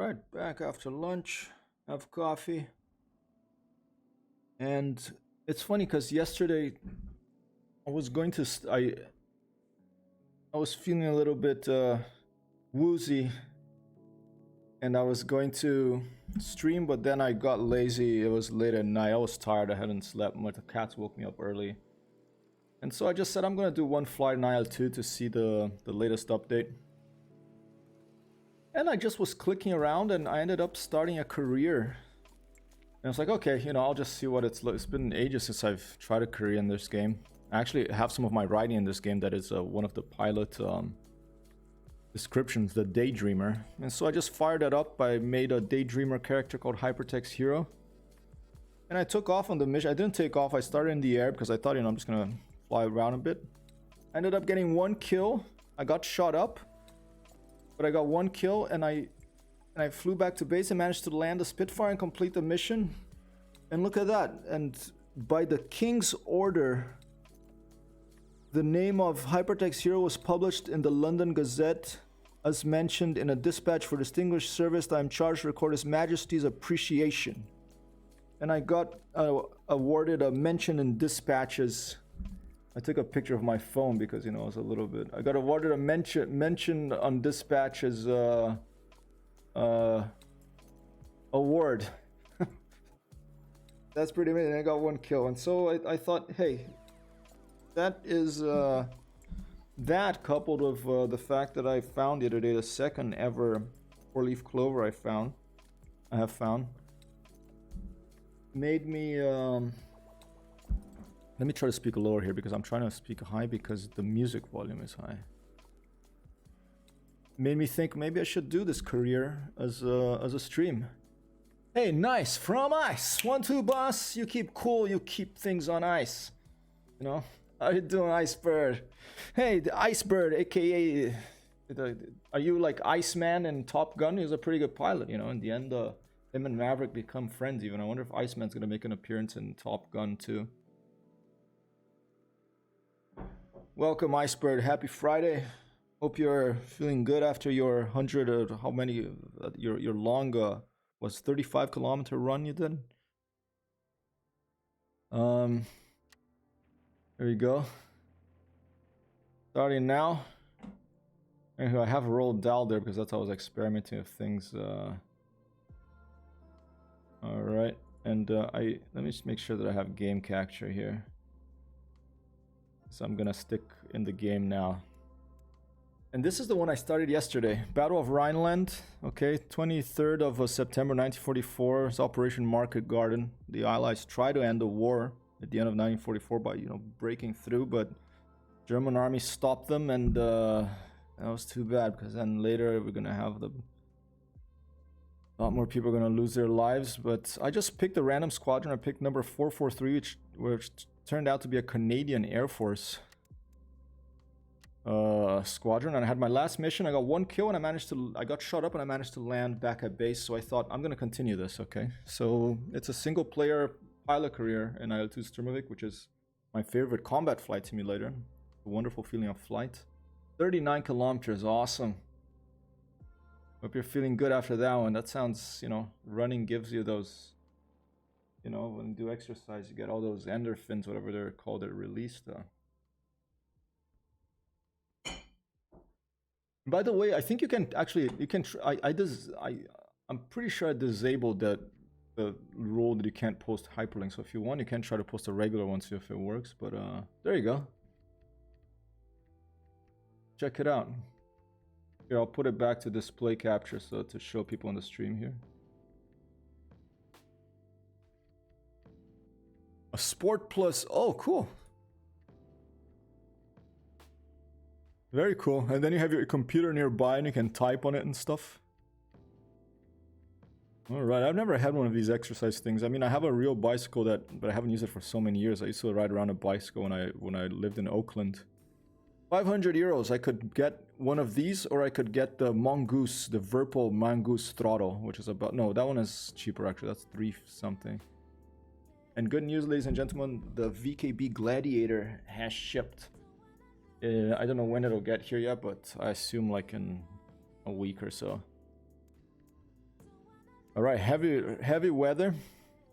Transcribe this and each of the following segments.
Alright, back after lunch, have coffee. And it's funny because yesterday I was going to I was feeling a little bit woozy, and I was going to stream, but then I got lazy. It was late at night. I was tired. I hadn't slept much. The cats woke me up early. And so I just said I'm going to do one flight in IL-2 to see the latest update. And I just was clicking around and I ended up starting a career. And I was like, okay, you know, I'll just see what it's like. It's been ages since I've tried a career in this game. I actually have some of my writing in this game that is one of the pilot descriptions, the Daydreamer. And so I just fired that up. I made a Daydreamer character called Hypertext Hero. And I took off on the mission. I didn't take off. I started in the air because I thought, you know, I'm just going to fly around a bit. I ended up getting one kill. I got shot up. But I got one kill, and I flew back to base and managed to land the Spitfire and complete the mission. And look at that. And by the King's order, the name of Hypertext Hero was published in the London Gazette as mentioned in a dispatch for distinguished service. I am charged to record His Majesty's appreciation. And I got awarded a mention in dispatches. I took a picture of my phone because, you know, it was a little bit... I got awarded a mention on dispatches award. That's pretty amazing. I got one kill. And so I thought, hey, that is... that coupled with the fact that I found the other day the second ever 4-leaf clover I have found, made me... Let me try to speak lower here because I'm trying to speak high because the music volume is high. Made me think maybe I should do this career as a stream. Hey, nice from ice. 1-2 boss. You keep cool. You keep things on ice. You know. How you doing, Icebird? Hey, the Icebird, aka. Are you like Iceman in Top Gun? He was a pretty good pilot. You know. In the end, him and Maverick become friends. Even I wonder if Iceman's gonna make an appearance in Top Gun too. Welcome, Icebird. Happy Friday. Hope you're feeling good after your 100 or how many your long was 35-kilometer run you did. There you go. Starting now. Anyway, I have rolled down there because that's how I was experimenting with things. All right, and let me just make sure that I have game capture here. So I'm gonna stick in the game now. And this is the one I started yesterday. Battle of Rhineland. Okay, 23rd of September 1944. It's Operation Market Garden. The Allies tried to end the war at the end of 1944 by, you know, breaking through, but German army stopped them, and that was too bad because then later we're gonna have a lot more people are gonna lose their lives. But I just picked a random squadron. I picked number 443, which turned out to be a Canadian Air Force squadron, and I had my last mission. I got one kill, and I got shot up, and I managed to land back at base. So I thought I'm gonna continue this. Okay, so it's a single-player pilot career in IL-2 Sturmovik, which is my favorite combat flight simulator. A wonderful feeling of flight. 39 kilometers, awesome. Hope you're feeling good after that one. That sounds, you know, running gives you those. You know, when you do exercise, you get all those endorphins, whatever they're called, they're released. By the way, I think you can actually, I'm pretty sure I disabled the rule that you can't post hyperlinks. So if you want, you can try to post a regular one, see if it works. But there you go. Check it out. Here, I'll put it back to display capture so to show people on the stream here. A Sport Plus. Oh, cool. Very cool. And then you have your computer nearby and you can type on it and stuff. Alright, I've never had one of these exercise things. I mean, I have a real bicycle but I haven't used it for so many years. I used to ride around a bicycle when I lived in Oakland. 500 euros. I could get one of these, or I could get the Mongoose, the Virpil Mongoose throttle, which is about... No, that one is cheaper actually. That's 3 something. And good news, ladies and gentlemen, the VKB Gladiator has shipped. I don't know when it'll get here yet, but I assume like in a week or so. All right, heavy weather.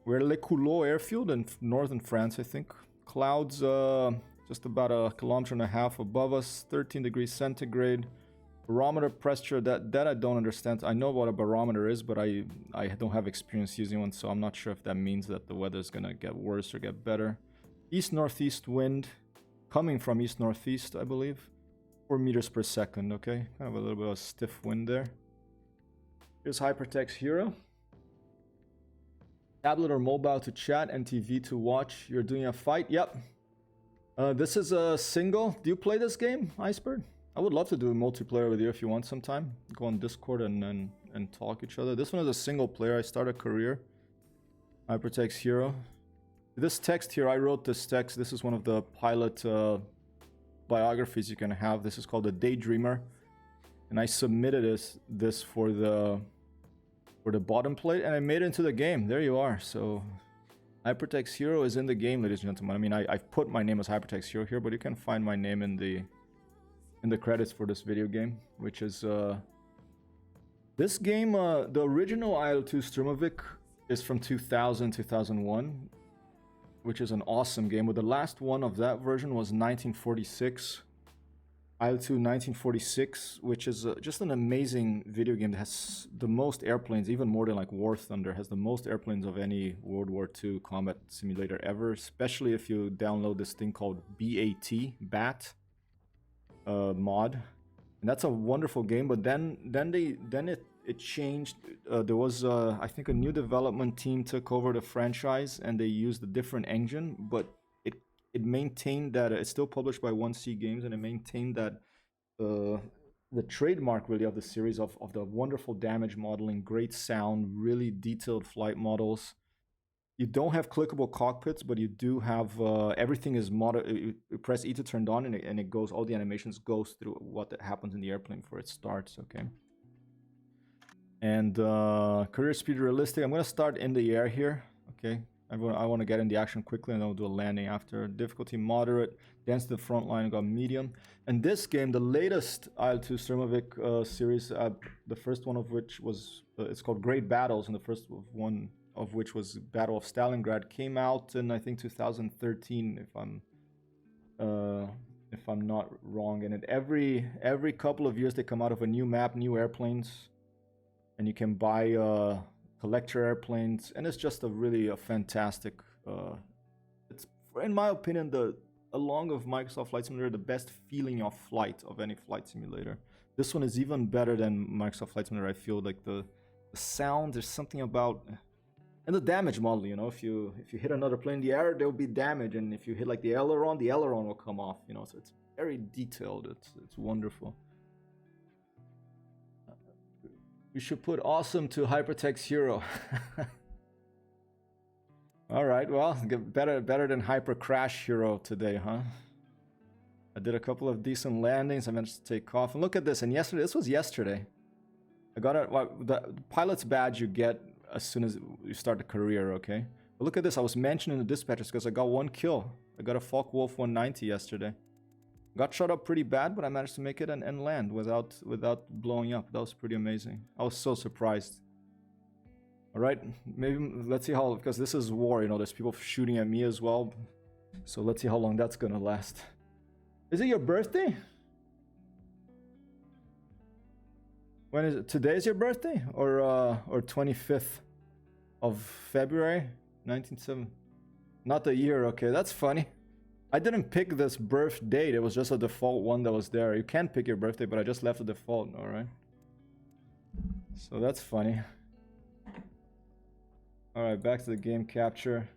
We're at Le Coulot airfield in northern France, I think. Clouds just about 1.5 kilometers above us, 13 degrees centigrade. Barometer pressure, that I don't understand. I know what a barometer is, but I don't have experience using one, so I'm not sure if that means that the weather is gonna get worse or get better. East-northeast wind, coming from east-northeast, I believe. 4 meters per second, okay? Kind of a little bit of a stiff wind there. Here's Hypertext Hero. Tablet or mobile to chat and TV to watch. You're doing a fight? Yep. This is a single. Do you play this game, Iceberg? I would love to do a multiplayer with you if you want sometime. Go on Discord and talk each other. This one is a single player. I start a career. Hypertext Hero. This text here, I wrote this text. This is one of the pilot biographies you can have. This is called The Daydreamer. And I submitted this for the bottom plate, and I made it into the game. There you are. So Hypertext Hero is in the game, ladies and gentlemen. I mean, I've put my name as Hypertext Hero here, but you can find my name in the credits for this video game, which is this game. The original IL-2 Sturmovik is from 2001, which is an awesome game. But the last one of that version was 1946. IL-2 1946, which is just an amazing video game that has the most airplanes, even more than like War Thunder, has the most airplanes of any World War II combat simulator ever, especially if you download this thing called BAT mod. And that's a wonderful game, but then it changed. There was I think a new development team took over the franchise and they used a different engine, but it maintained that it's still published by 1C Games, and it maintained that the trademark really of the series of the wonderful damage modeling, great sound, really detailed flight models. You don't have clickable cockpits, but you do have everything is you press E to turn it on, and it goes. All the animations goes through what happens in the airplane before it starts. Okay. And career speed realistic. I'm gonna start in the air here. Okay. I want to get in the action quickly, and then we'll do a landing after. Difficulty moderate, dance to the front line, got medium. And this game, the latest IL-2 Sturmovik series, the first one of which was, it's called Great Battles, and the first one of which was Battle of Stalingrad, came out in I think 2013, if I'm not wrong. And every couple of years they come out of a new map, new airplanes, and you can buy collector airplanes, and it's just a fantastic it's, in my opinion, along with Microsoft Flight Simulator, the best feeling of flight of any flight simulator. This one is even better than Microsoft Flight Simulator. I feel like the sound, there's something about, and the damage model, you know, if you hit another plane in the air, there will be damage, and if you hit like the aileron will come off, you know. So it's very detailed. It's wonderful. We should put awesome to Hypertext Hero. All right, well, better than Hyper Crash Hero today, huh? I did a couple of decent landings. I managed to take off. And look at this. And yesterday, this was yesterday. I got the pilot's badge you get as soon as you start the career, okay? But look at this. I was mentioning the dispatchers because I got 1 kill. I got a Focke-Wulf 190 yesterday. Got shot up pretty bad, but I managed to make it and land without blowing up. That was pretty amazing. I was so surprised. All right, maybe let's see how, because this is war, you know, there's people shooting at me as well. So let's see how long that's gonna last. Is it your birthday? When is it? Today's your birthday? Or 25th of February, 1970? Not the year, okay, that's funny. I didn't pick this birth date. It was just a default one that was there. You can pick your birthday, but I just left the default, all right? So that's funny. All right, back to the game capture.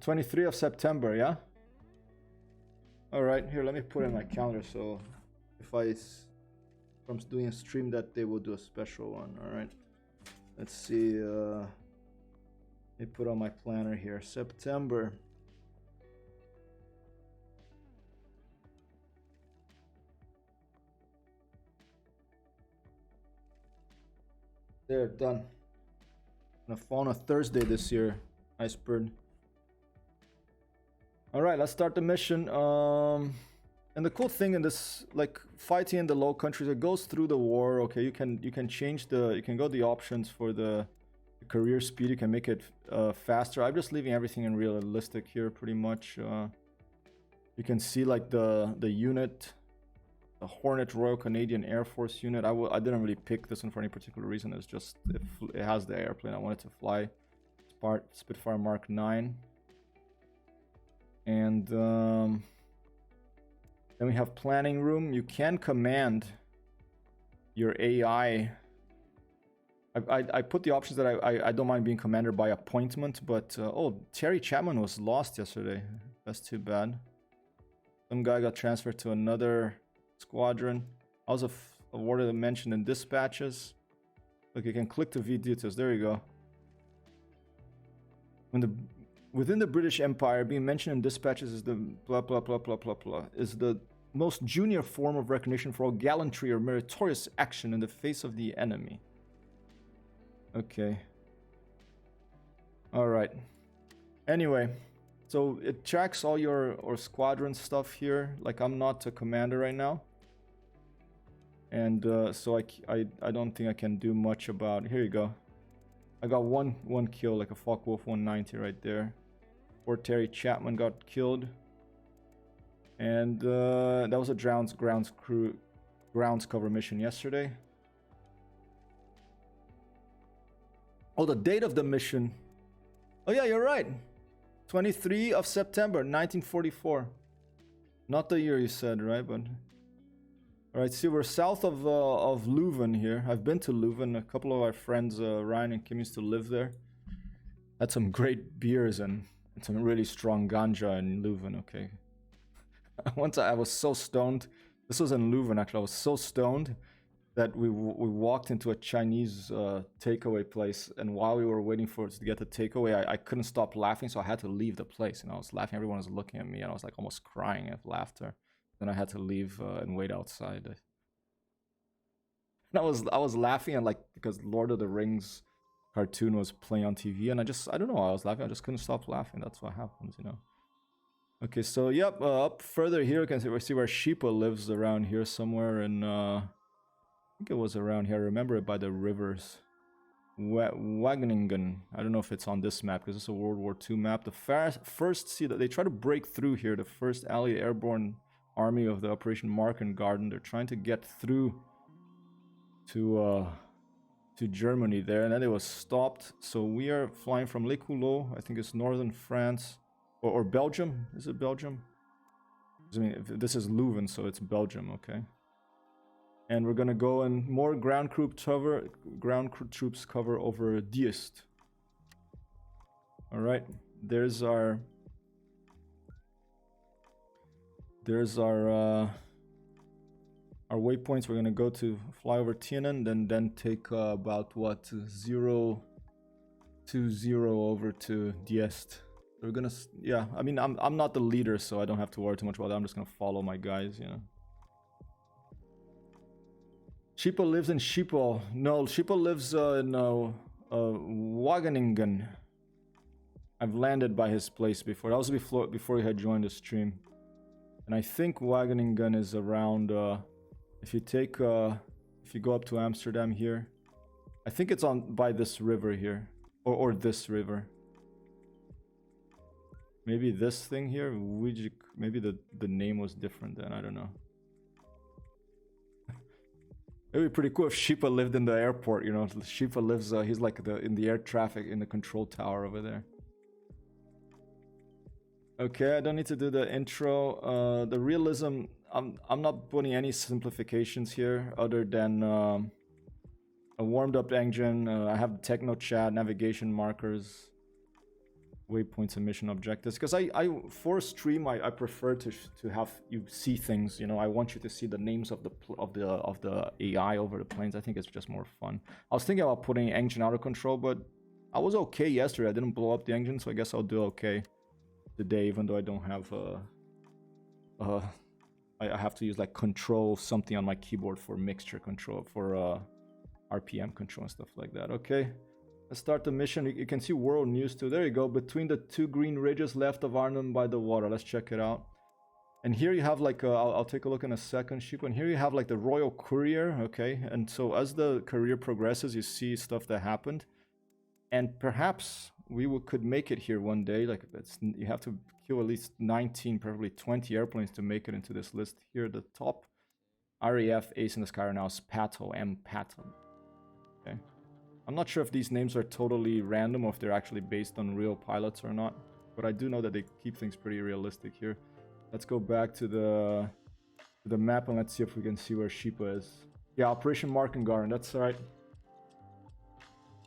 '23 of September, yeah? All right, here, let me put in my calendar. So if I'm doing a stream that day, we'll do a special one, all right? Let's see, let me put on my planner here. September. There, done. I'm gonna fall on a Thursday this year. Iceberg. Alright, let's start the mission. And the cool thing in this, like fighting in the Low Countries, it goes through the war. Okay, you can change you can go the options for the career speed. You can make it faster. I'm just leaving everything in realistic here, pretty much. You can see like the unit, the Hornet Royal Canadian Air Force unit. I didn't really pick this one for any particular reason. It's just it has the airplane I wanted to fly. Spitfire Mark 9. And then we have planning room. You can command your AI. I put the options that I don't mind being commanded by appointment, but oh, Terry Chapman was lost yesterday. That's too bad. Some guy got transferred to another squadron. I was awarded a mention in dispatches. Look, you can click to view details. There you go. Within the British Empire, being mentioned in dispatches is the blah blah blah blah blah blah is the most junior form of recognition for all gallantry or meritorious action in the face of the enemy. Okay. All right. Anyway, so it tracks all your squadron stuff here. Like I'm not a commander right now, and so I don't think I can do much about. Here you go. I got one kill, like a Focke-Wulf 190 right there. Poor Terry Chapman got killed, and that was a grounds cover mission yesterday. Oh, the date of the mission. Oh yeah, you're right. 23 of September, 1944. Not the year you said, right? But all right. See, we're south of Leuven here. I've been to Leuven. A couple of our friends, Ryan and Kim, used to live there. Had some great beers and some really strong ganja in Leuven. Okay. Once I was so stoned. This was in Leuven, actually. I was so stoned that we walked into a Chinese takeaway place, and while we were waiting for it to get the takeaway, I couldn't stop laughing, so I had to leave the place. And I was laughing, everyone was looking at me, and I was like almost crying of laughter. Then I had to leave and wait outside. And I was laughing, and like because Lord of the Rings cartoon was playing on TV, and I don't know why I was laughing. I just couldn't stop laughing. That's what happens, you know. Okay, so yep, up further here you can see where Sheepa lives around here somewhere in. I think it was around here. I remember it by the rivers. Wageningen. I don't know if it's on this map because it's a World War II map. The first, see that they try to break through here. The first Allied Airborne Army of the Operation Marken Garden. They're trying to get through to Germany there, and then it was stopped. So we are flying from Les Couleaux. I think it's northern France or Belgium. Is it Belgium? I mean, if this is Leuven, so it's Belgium. Okay. And we're gonna go and more ground troops cover over Diest. All right, there's our waypoints. We're gonna go to fly over Tienen, then take about what 020 over to Diest. We're gonna, yeah. I mean, I'm not the leader, so I don't have to worry too much about that. I'm just gonna follow my guys, you know. Sheepa lives in Schiphol. No, Sheepa lives in Wageningen. I've landed by his place before. That was before he had joined the stream. And I think Wageningen is around, if you go up to Amsterdam here, I think it's by this river here, or this river. Maybe this thing here, maybe the name was different then, I don't know. It would be pretty cool if Sheepa lived in the airport, you know. Sheepa lives, he's like in the air traffic, in the control tower over there. Okay, I don't need to do the intro. The realism, I'm not putting any simplifications here other than a warmed up engine. I have techno chat, navigation markers, waypoints and mission objectives, because for stream I prefer to have you see things, you know. I want you to see the names of the AI over the planes. I think it's just more fun. I was thinking about putting engine out of control, but I was okay yesterday. I didn't blow up the engine, so I guess I'll do okay today, even though I don't have I have to use like control something on my keyboard for mixture control, for RPM control and stuff like that. Okay. Let's start the mission. You can see world news too. There you go. Between the two green ridges left of Arnhem by the water. Let's check it out. And here you have like, I'll take a look in a second, Sheep. And here you have like the Royal Courier, okay? And so as the career progresses, you see stuff that happened. And perhaps could make it here one day. Like, you have to kill at least 19, probably 20 airplanes to make it into this list. Here, the top RAF ace in the sky right now is Pato, M. Pato. Okay. I'm not sure if these names are totally random or if they're actually based on real pilots or not. But I do know that they keep things pretty realistic here. Let's go back to the map and let's see if we can see where Sheepa is. Yeah, Operation Markengarten, that's right.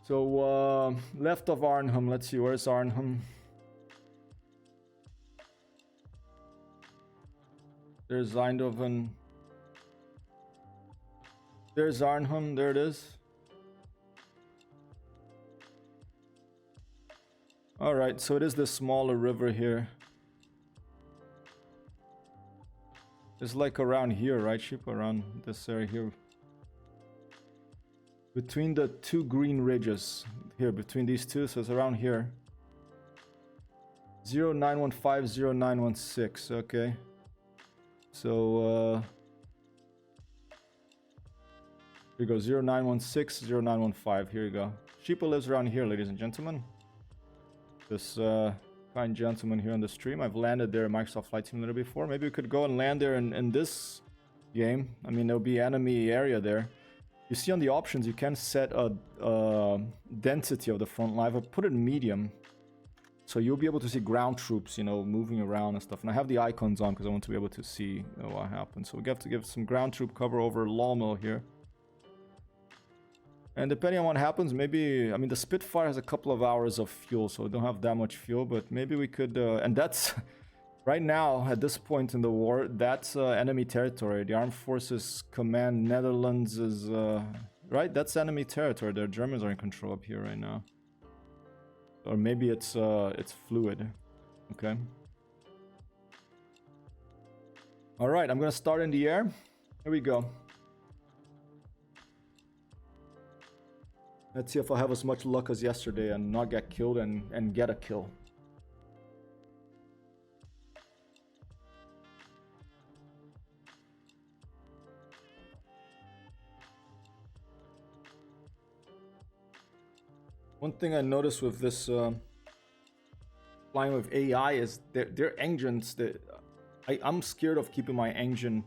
So, left of Arnhem, let's see, where's Arnhem? There's Eindhoven. There's Arnhem, there it is. Alright, so it is this smaller river here. It's like around here, right, Sheep? Around this area here. Between the two green ridges. Here, between these two, so it's around here. 0915, 0916, okay. So, here you go, 0916, 0915, here you go. Sheepa lives around here, ladies and gentlemen. This, kind gentleman here on the stream. I've landed there in Microsoft Flight Simulator before. Maybe we could go and land there in this game. I mean, there'll be enemy area there. You see on the options, you can set a density of the front line. I'll put it in medium. So you'll be able to see ground troops, you know, moving around and stuff. And I have the icons on because I want to be able to see what happens. So we have to give some ground troop cover over Lawmill here. And depending on what happens, maybe, I mean, the Spitfire has a couple of hours of fuel, so we don't have that much fuel, but maybe we could, and that's, right now, at this point in the war, that's enemy territory. The Armed Forces Command Netherlands is, right? That's enemy territory. The Germans are in control up here right now. Or maybe it's fluid, okay? All right, I'm gonna start in the air. Here we go. Let's see if I have as much luck as yesterday and not get killed and get a kill. One thing I noticed with this flying with AI is their engines. I'm scared of keeping my engine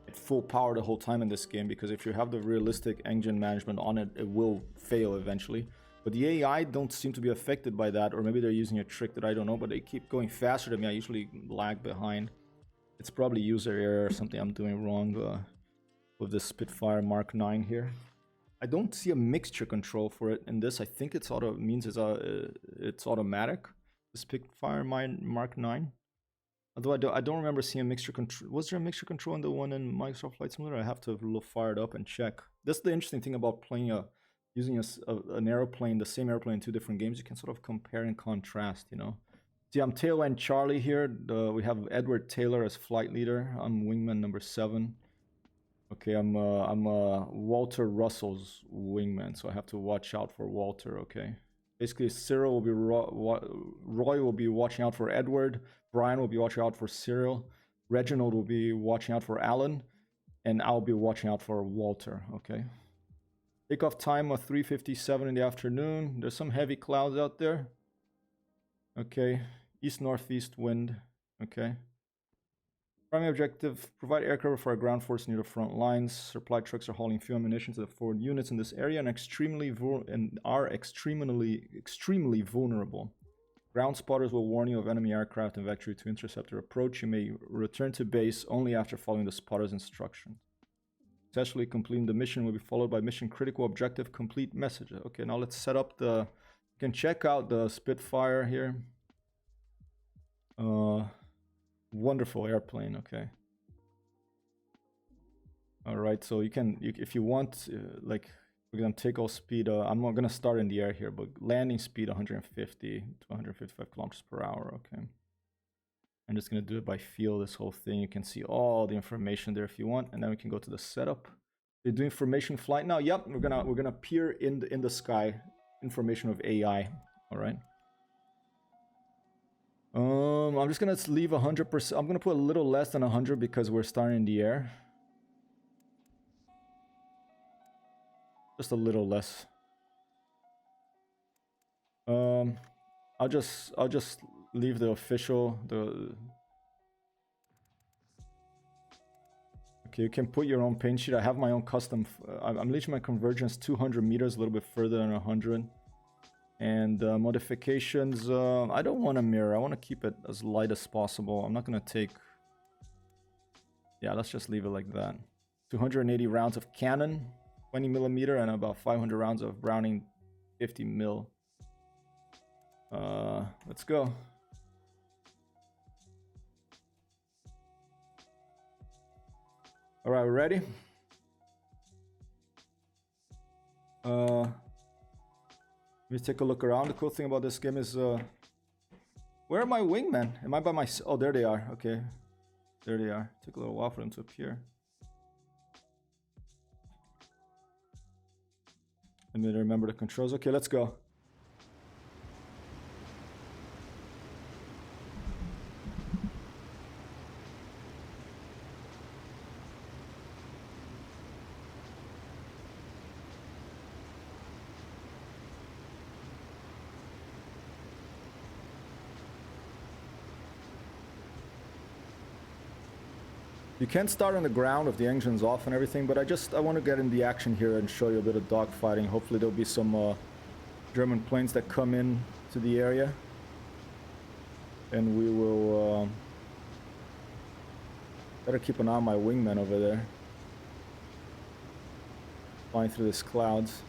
at full power the whole time in this game, because if you have the realistic engine management on it, it will fail eventually. But the AI don't seem to be affected by that, or maybe they're using a trick that I don't know, but they keep going faster than me. I usually lag behind. It's probably user error or something I'm doing wrong with this Spitfire Mark 9 here. I don't see a mixture control for it in this. I think it's it's automatic. The Spitfire Mark 9. Although I don't remember seeing a mixture control. Was there a mixture control in the one in Microsoft Flight Simulator? I have to fire it up and check. That's the interesting thing about playing using an airplane, the same airplane in two different games. You can sort of compare and contrast, you know. See, I'm tail end Charlie here. We have Edward Taylor as flight leader. I'm wingman number 7. Okay, I'm Walter Russell's wingman, so I have to watch out for Walter. Okay. Basically, Cyril will be Roy will be watching out for Edward. Brian will be watching out for Cyril. Reginald will be watching out for Alan. And I'll be watching out for Walter, okay? Takeoff time of 3:57 in the afternoon. There's some heavy clouds out there. Okay, east-northeast wind, okay? Primary objective, provide air cover for our ground force near the front lines. Supply trucks are hauling fuel ammunition to the forward units in this area and are extremely vulnerable. Ground spotters will warn you of enemy aircraft and vector you to intercept or approach. You may return to base only after following the spotter's instructions. Successfully completing the mission will be followed by mission critical objective complete message. Okay, now let's set up you can check out the Spitfire here. Wonderful airplane, okay. All right, so if you want, like, we're gonna take off speed. I'm not gonna start in the air here, but landing speed 150 to 155 kilometers per hour, okay. I'm just gonna do it by feel, this whole thing. You can see all the information there if you want, and then we can go to the setup. They do information flight now. Yep, we're gonna peer in the sky, information of AI. All right. I'm just gonna leave 100%. I'm gonna put a little less than 100 because we're starting in the air. Just a little less. I'll just leave the official Okay, you can put your own paint sheet. I have my own custom. I'm leaching my convergence 200 meters, a little bit further than 100. And modifications, I don't want a mirror. I want to keep it as light as possible. I'm not going to take... Yeah, let's just leave it like that. 280 rounds of cannon, 20 millimeter, and about 500 rounds of Browning 50 mil. Let's go. All right, we're ready. Let me take a look around. The cool thing about this game is, where are my wingmen? Am I by my? Oh, there they are. Okay, there they are. Took a little while for them to appear. Let me remember the controls. Okay, let's go. You can start on the ground with the engines off and everything, but I want to get in the action here and show you a bit of dogfighting. Hopefully there'll be some German planes that come in to the area. And we will... better keep an eye on my wingmen over there. Flying through these clouds.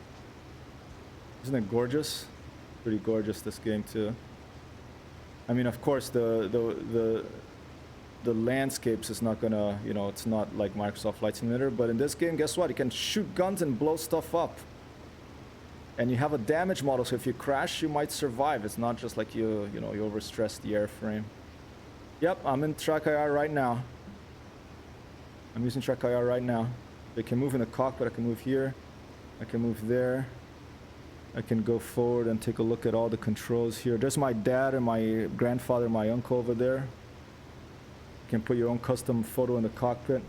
Isn't it gorgeous? Pretty gorgeous, this game too. I mean, of course, the landscapes is not gonna, you know, it's not like Microsoft Flight Simulator, but in this game, guess what? You can shoot guns and blow stuff up. And you have a damage model, so if you crash, you might survive. It's not just like you overstress the airframe. Yep, I'm in track IR right now. I'm using track IR right now. I can move in the cockpit, I can move here, I can move there. I can go forward and take a look at all the controls here. There's my dad and my grandfather and my uncle over there. You can put your own custom photo in the cockpit.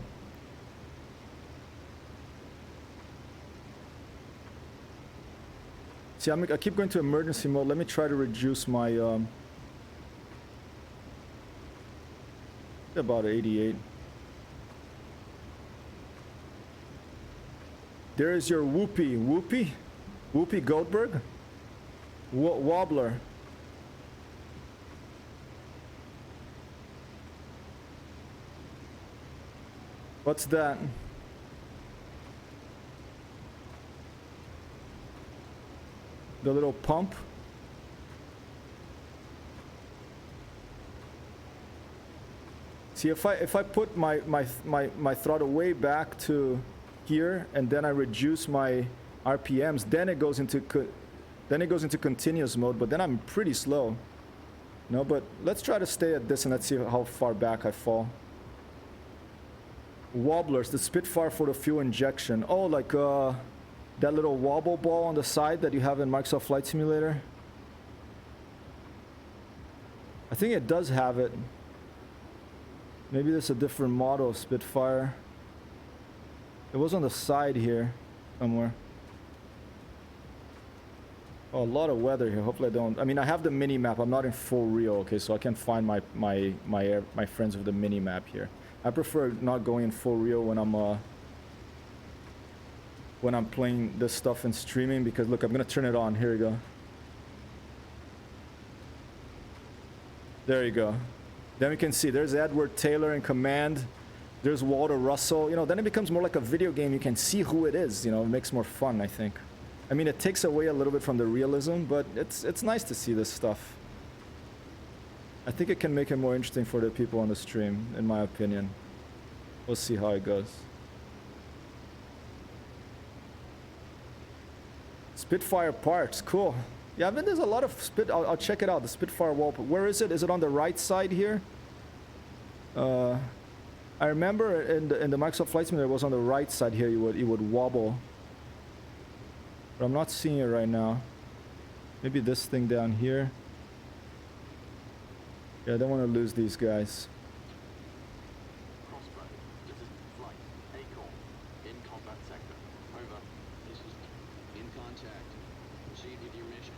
See, I keep going to emergency mode. Let me try to reduce my... about 88. There is your Whoopi. Whoopi? Whoopi Goldberg? Wobbler. What's that? The little pump? See, if I put my throttle way back to here and then I reduce my RPMs, then it goes into continuous mode, but then I'm pretty slow. No, but let's try to stay at this and let's see how far back I fall. Wobblers, the Spitfire for the fuel injection. Oh, like that little wobble ball on the side that you have in Microsoft Flight Simulator. I think it does have it. Maybe there's a different model of Spitfire. It was on the side here somewhere. Oh, a lot of weather here. Hopefully I don't... I mean, I have the mini-map. I'm not in full Rio, okay? So I can find my friends with the mini-map here. I prefer not going in full Rio when I'm playing this stuff and streaming, because look, I'm gonna turn it on. Here we go. There you go. Then we can see there's Edward Taylor in command. There's Walter Russell. You know, then it becomes more like a video game. You can see who it is. You know, it makes more fun, I think. I mean, it takes away a little bit from the realism, but it's nice to see this stuff. I think it can make it more interesting for the people on the stream, in my opinion. We'll see how it goes. Spitfire parts, cool. Yeah, I mean, there's a lot of I'll check it out, the Spitfire wall. Where is it? Is it on the right side here? I remember in the Microsoft Flight Simulator, it was on the right side here. You would wobble. But I'm not seeing it right now. Maybe this thing down here. Yeah, I don't want to lose these guys. Crossbow, this is flight. Acorn, in combat sector. Over. This is in contact. Proceed with your mission.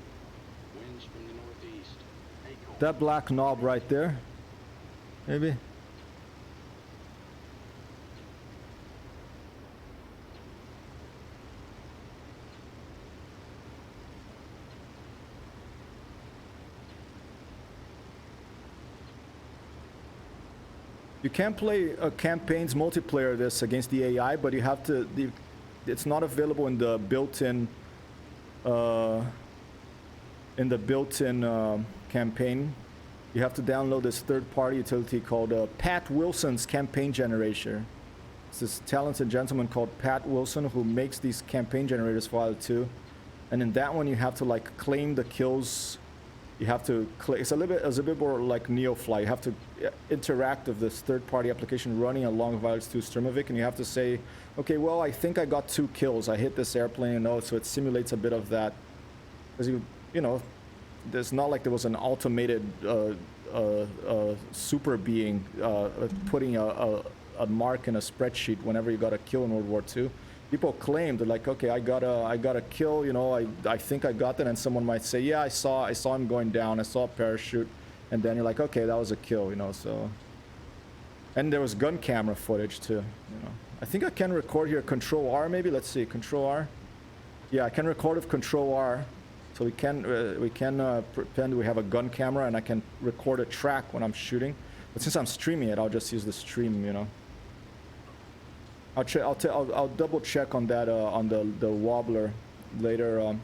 Winds from the northeast. Acorn. That black knob right there. Maybe. You can play campaigns multiplayer this against the AI, but you have to. It's not available in the built-in. Campaign. You have to download this third-party utility called Pat Wilson's Campaign Generator. It's this talented gentleman called Pat Wilson who makes these campaign generators for IL-2, and in that one you have to like claim the kills. You have to click. It's a bit more like Neofly. You have to interact with this third-party application running along IL-2 Sturmovik, and you have to say, okay, well, I think I got 2 kills. I hit this airplane, you know, so it simulates a bit of that. Because you know, there's not like there was an automated super being putting a mark in a spreadsheet whenever you got a kill in World War II. People claim, they're like, okay, I got a kill, you know, I think I got that, and someone might say, yeah, I saw him going down, I saw a parachute, and then you're like, okay, that was a kill, you know. So, and there was gun camera footage too, you know. I think I can record here, Control R maybe. Let's see, Control R. Yeah, I can record with Control R, so we can pretend we have a gun camera, and I can record a track when I'm shooting. But since I'm streaming it, I'll just use the stream, you know. I'll double check on that on the wobbler later.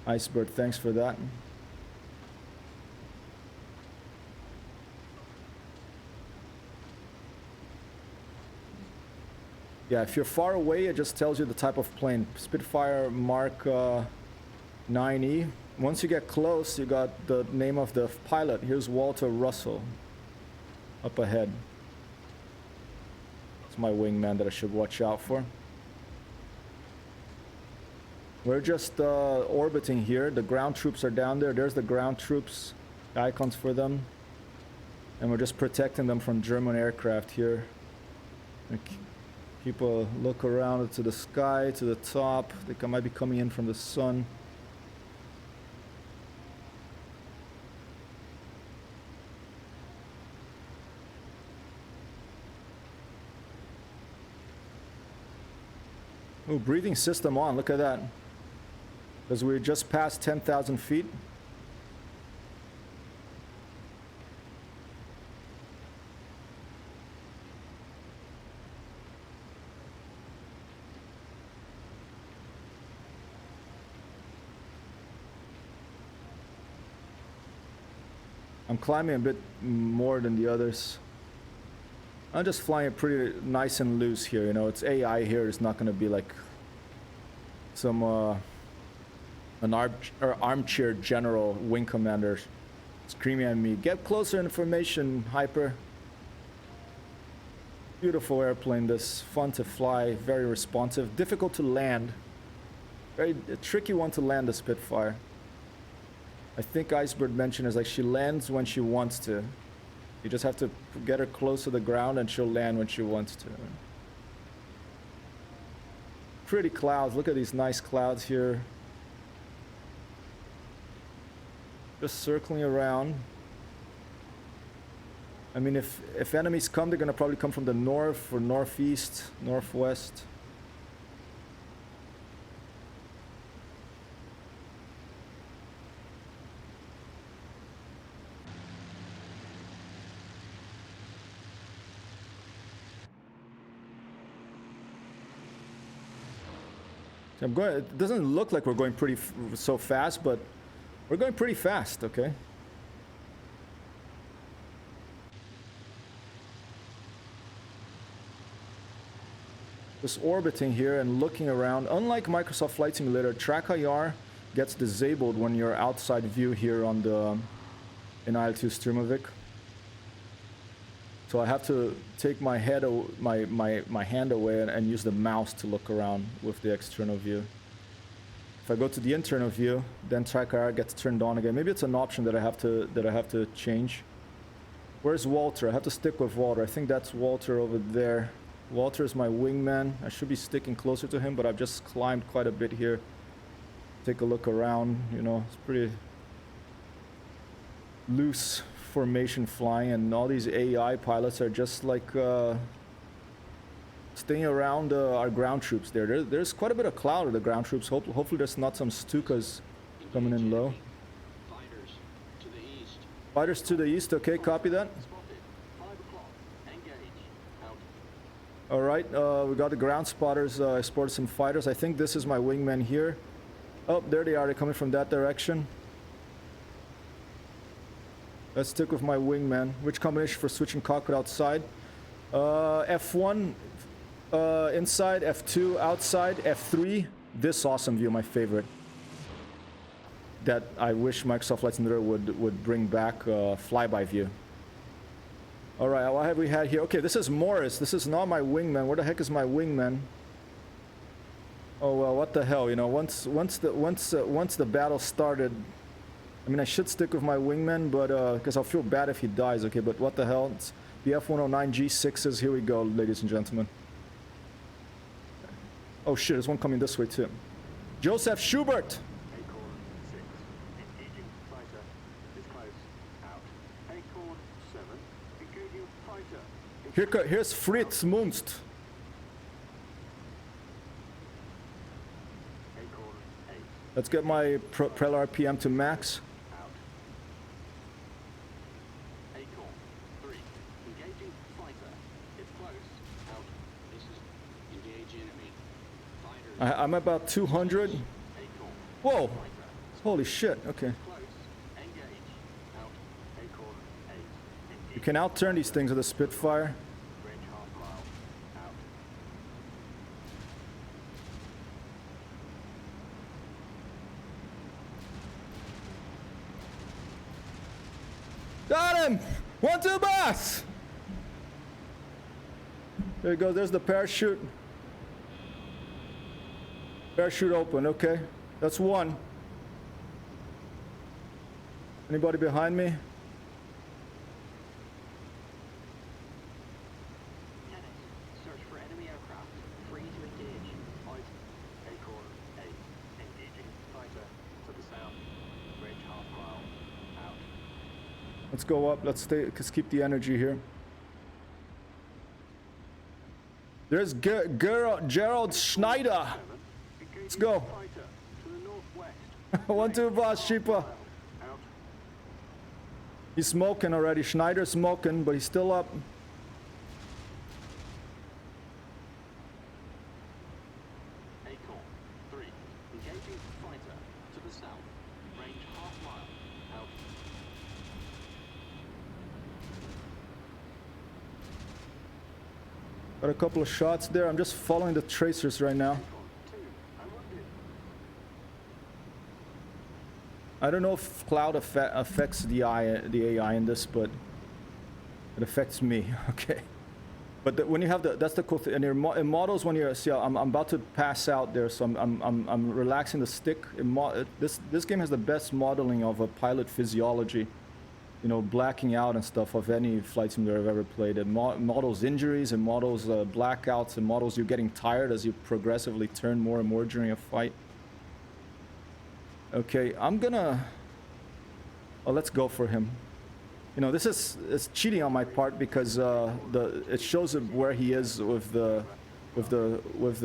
Iceberg, thanks for that. Yeah, if you're far away, it just tells you the type of plane. Spitfire Mark 9E. Once you get close, you got the name of the pilot. Here's Walter Russell up ahead. My wingman that I should watch out for. We're just orbiting here. The ground troops are down there. There's the ground troops, the icons for them, and we're just protecting them from German aircraft here. Keep a look around to the sky, to the top. They might be coming in from the sun. Oh, breathing system on, look at that. Because we just passed 10,000 feet. I'm climbing a bit more than the others. I'm just flying it pretty nice and loose here, you know. It's AI here. It's not going to be like some an armchair general wing commander screaming at me. Get closer information, Hyper. Beautiful airplane. This fun to fly, very responsive, difficult to land. Very tricky one to land, the Spitfire. I think Iceberg mentioned is like she lands when she wants to. You just have to get her close to the ground and she'll land when she wants to. Pretty clouds. Look at these nice clouds here. Just circling around. I mean, if enemies come, they're going to probably come from the north or northeast, northwest. I'm going. It doesn't look like we're going so fast, but we're going pretty fast, okay? Just orbiting here and looking around. Unlike Microsoft Flight Simulator, Track IR gets disabled when you're outside view here on the in IL-2 Sturmovik. So I have to take my head, my hand away and use the mouse to look around with the external view. If I go to the internal view, then tracker IR gets turned on again. Maybe it's an option that I have to change. Where's Walter? I have to stick with Walter. I think that's Walter over there. Walter is my wingman. I should be sticking closer to him, but I've just climbed quite a bit here. Take a look around, you know, it's pretty loose formation flying, and all these AI pilots are just like staying around our ground troops there. There's quite a bit of cloud of the ground troops. Hopefully there's not some Stukas coming in low. Fighters to the east. Fighters to the east, okay, copy that. Spotted. 5 o'clock. Engage. Out. All right, we got the ground spotters. I spotted some fighters. I think this is my wingman here. Oh, there they are. They're coming from that direction. Let's stick with my wingman. Which combination for switching cockpit outside? F1 inside, F2 outside, F3. This awesome view, my favorite. That I wish Microsoft Flight Simulator would bring back flyby view. All right, what have we had here? Okay, this is Morris. This is not my wingman. Where the heck is my wingman? Oh well, what the hell? You know, once the battle started, I mean, I should stick with my wingman, but because I'll feel bad if he dies. Okay, but what the hell? It's the F-109 G6s. Here we go, ladies and gentlemen. Oh shit, there's one coming this way too. Joseph Schubert. Acorn 6. Engaging fighter. Is close. Out. Acorn 7. Engaging fighter. Here's Fritz Munst. Acorn 8. Let's get my propeller RPM to max. Out. Acorn 3. Engaging fighter. It's close. Out. This is engage enemy. Fighters. I'm about 200. Acorn. Whoa! Fighter. Holy shit, okay. Close. Engage. Out. Acorn 8. You can outturn these things with a Spitfire. Range half mile. Out. Got him! 1-2 boss! There you go, there's the parachute. Parachute open, okay. That's one. Anybody behind me? Tennis, search for enemy aircraft. Free to engage. Out. Acorn 8. Engaging fighter. To the south. Range half mile. Out. Let's go up, let's keep the energy here. There's Gerald Schneider. 7. Engaging Let's go. fighter. To the northwest. 1-2 boss, Sheepa. Out. He's smoking already. Schneider's smoking, but he's still up. Acorn 3. Engaging fighter. To the south. Range half mile. Out. Got a couple of shots there. I'm just following the tracers right now. Acorn 2. I'm wounded. I don't know if cloud affects the AI in this, but it affects me. Okay. But when you have that's the cool thing. And in models, when you're see, I'm about to pass out there, so I'm relaxing the stick. This game has the best modeling of a pilot physiology. You know, blacking out and stuff of any flight simulator I've ever played. It models injuries, and models blackouts, and models you getting tired as you progressively turn more and more during a fight. Okay, I'm gonna... Oh, let's go for him. You know, this is cheating on my part because it shows him where he is with the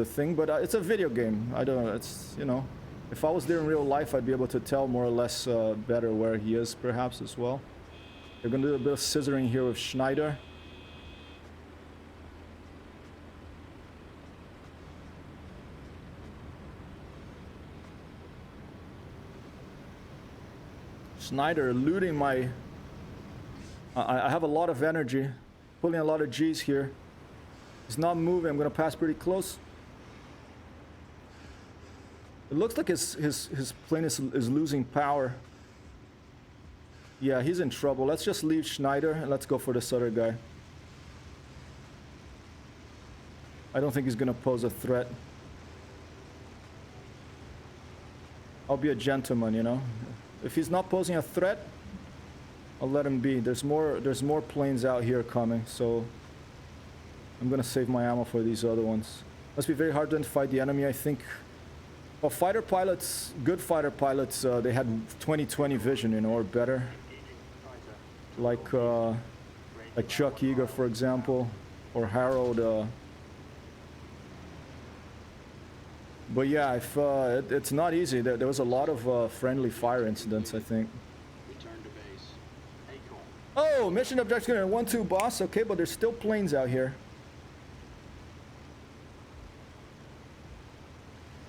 thing, but it's a video game. I don't know. It's, you know, if I was there in real life, I'd be able to tell more or less better where he is, perhaps as well. They're gonna do a bit of scissoring here with Schneider. Schneider eluding my... I have a lot of energy, pulling a lot of G's here. He's not moving. I'm gonna pass pretty close. It looks like his plane is losing power. Yeah, he's in trouble. Let's just leave Schneider and let's go for this other guy. I don't think he's gonna pose a threat. I'll be a gentleman, you know. If he's not posing a threat, I'll let him be. There's more planes out here coming, so I'm gonna save my ammo for these other ones. Must be very hard to identify the enemy, I think. Well, fighter pilots, good fighter pilots, they had 20/20 vision, you know, or better. Like Chuck Yeager, for example, or Harold. But yeah, if it's not easy. There was a lot of friendly fire incidents, I think. Return to base. Oh, mission objective 1-2, boss. Okay, but there's still planes out here.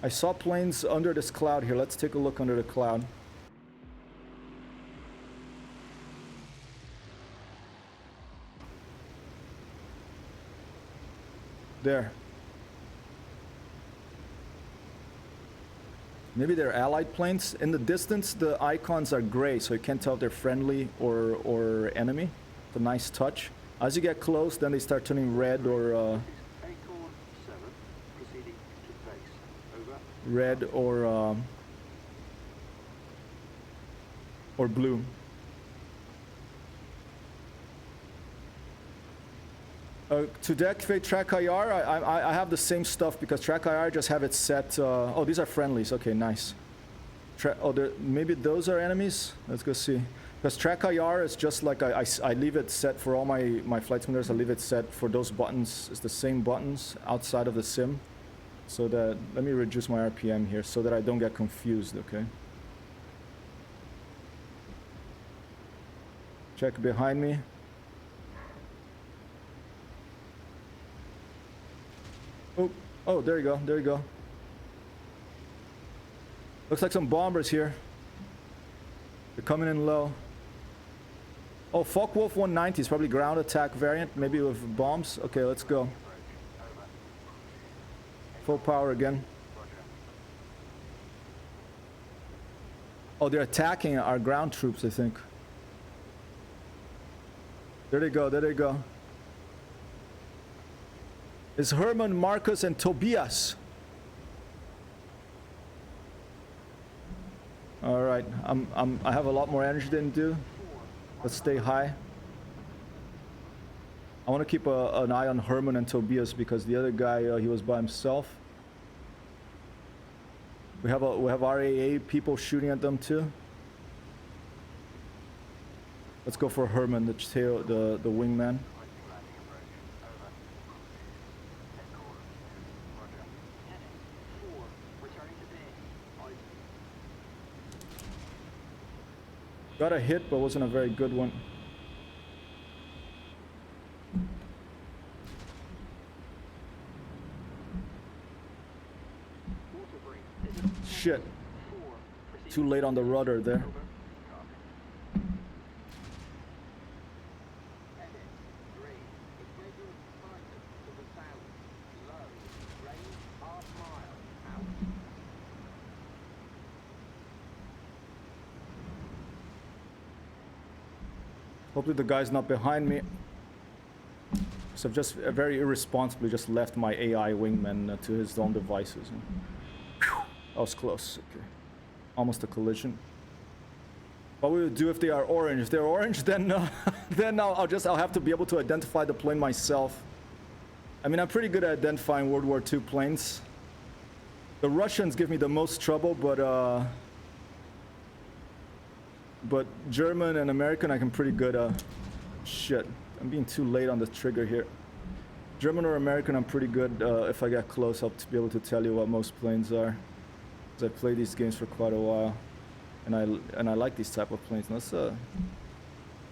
I saw planes under this cloud here. Let's take a look under the cloud. There. Maybe they're allied planes. In the distance, the icons are gray, so you can't tell if they're friendly or enemy. It's a nice touch. As you get close, then they start turning red or red or blue. To deactivate track IR, I have the same stuff because track IR just have it set. Oh, these are friendlies. Okay, nice. Maybe those are enemies. Let's go see. Because track IR is just like I leave it set for all my flight simulators. I leave it set for those buttons. It's the same buttons outside of the sim. So that, let me reduce my RPM here so that I don't get confused, okay? Check behind me. Oh, there you go, there you go. Looks like some bombers here. They're coming in low. Oh, Focke-Wulf 190 is probably ground attack variant, maybe with bombs. Okay, let's go. Full power again. Oh, they're attacking our ground troops, I think. There they go, there they go. It's Herman, Marcus, and Tobias. All right, I have a lot more energy than do. Let's stay high. I want to keep an eye on Herman and Tobias because the other guy, he was by himself. We have RAA people shooting at them too. Let's go for Herman, the wingman. Got a hit, but wasn't a very good one. Shit. Too late on the rudder there. Hopefully the guy's not behind me. So I've just very irresponsibly just left my AI wingman to his own devices. That was close. Okay. Almost a collision. What we would do if they are orange? If they're orange, then I'll have to be able to identify the plane myself. I mean, I'm pretty good at identifying World War II planes. The Russians give me the most trouble, but German and American I can pretty good. Shit, I'm being too late on the trigger here. German or American I'm pretty good. If I get close, I'll be able to tell you what most planes are. Because I played these games for quite a while, and I like these type of planes. That's a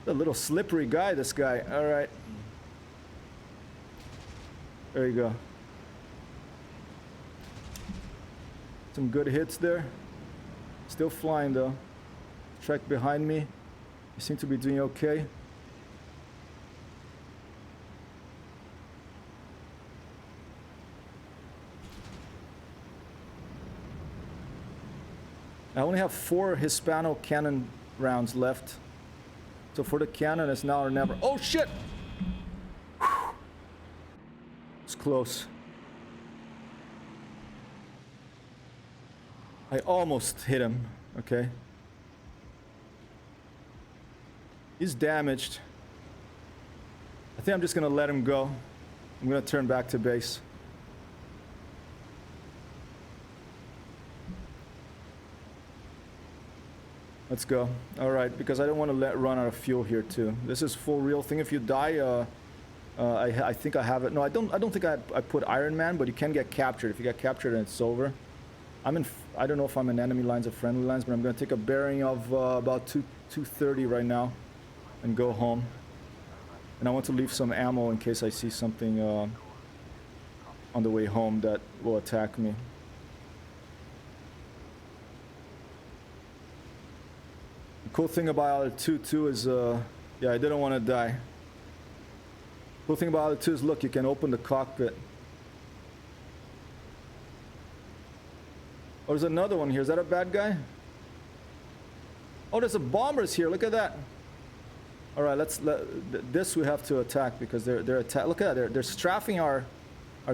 little slippery guy. This guy. All right. There you go. Some good hits there. Still flying though. Track behind me. You seem to be doing okay. I only have 4 Hispano cannon rounds left. So for the cannon, it's now or never. Oh shit! Whew. It's close. I almost hit him. Okay. He's damaged. I think I'm just gonna let him go. I'm gonna turn back to base. Let's go. All right, because I don't want to run out of fuel here too. This is full real thing. If you die, I think I have it. No, I don't think I put Iron Man, but you can get captured. If you get captured, then it's over. I don't know if I'm in enemy lines or friendly lines, but I'm gonna take a bearing of about 230 right now, and go home. And I want to leave some ammo in case I see something on the way home that will attack me. The cool thing about altitude too is, yeah, I didn't want to die. Cool thing about altitude is, look, you can open the cockpit. Oh, there's another one here. Is that a bad guy? Oh, there's a bombers here. Look at that. All right, this we have to attack because they're attack. Look at that. They're strafing our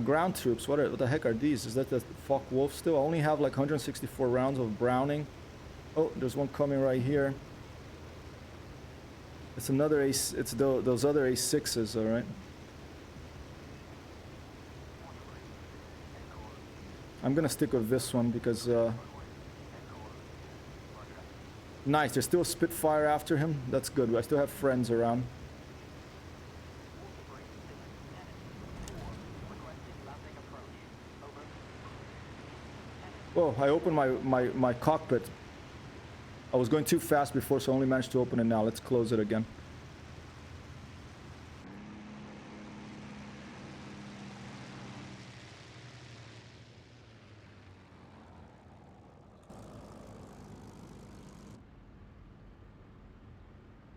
ground troops. What the heck are these? Is that the Focke Wolf still? I only have like 164 rounds of Browning. Oh, there's one coming right here. It's another ace. It's those other A6s. All right. I'm gonna stick with this one because nice. There's still a Spitfire after him. That's good. I still have friends around. Whoa! I opened my cockpit. I was going too fast before, so I only managed to open it now. Let's close it again.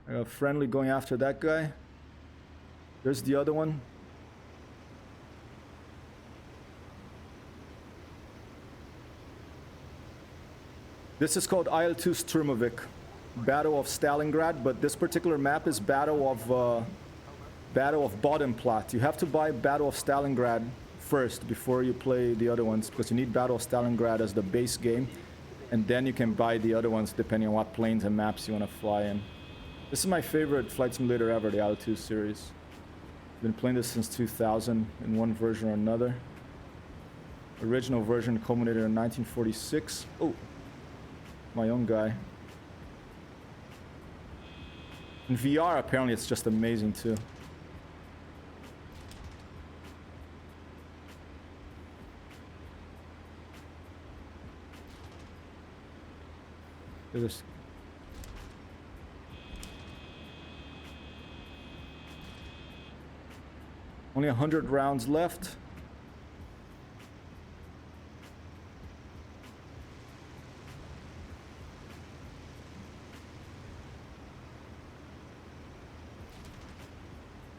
I got a friendly going after that guy. There's the other one. This is called IL-2 Sturmovik, Battle of Stalingrad, but this particular map is Battle of Bodenplatte. You have to buy Battle of Stalingrad first before you play the other ones, because you need Battle of Stalingrad as the base game, and then you can buy the other ones depending on what planes and maps you want to fly in. This is my favorite flight simulator ever, the IL-2 series. I've been playing this since 2000 in one version or another. Original version culminated in 1946. Oh! My own guy. In VR, apparently, it's just amazing too. There's only 100 rounds left.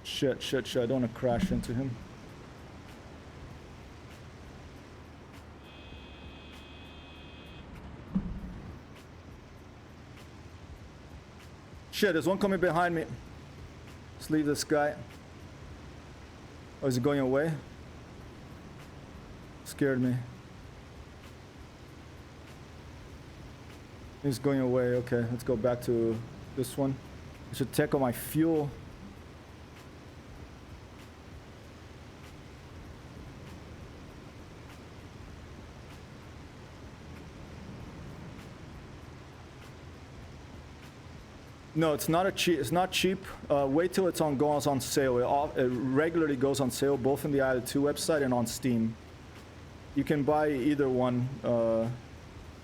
Shit, I don't want to crash into him. Shit, there's one coming behind me. Let's leave this guy. Oh, is he going away? Scared me. He's going away. Okay, let's go back to this one. I should check on my fuel. No, it's not cheap. Wait till goes on sale. It regularly goes on sale both in the IL-2 website and on Steam. You can buy either one.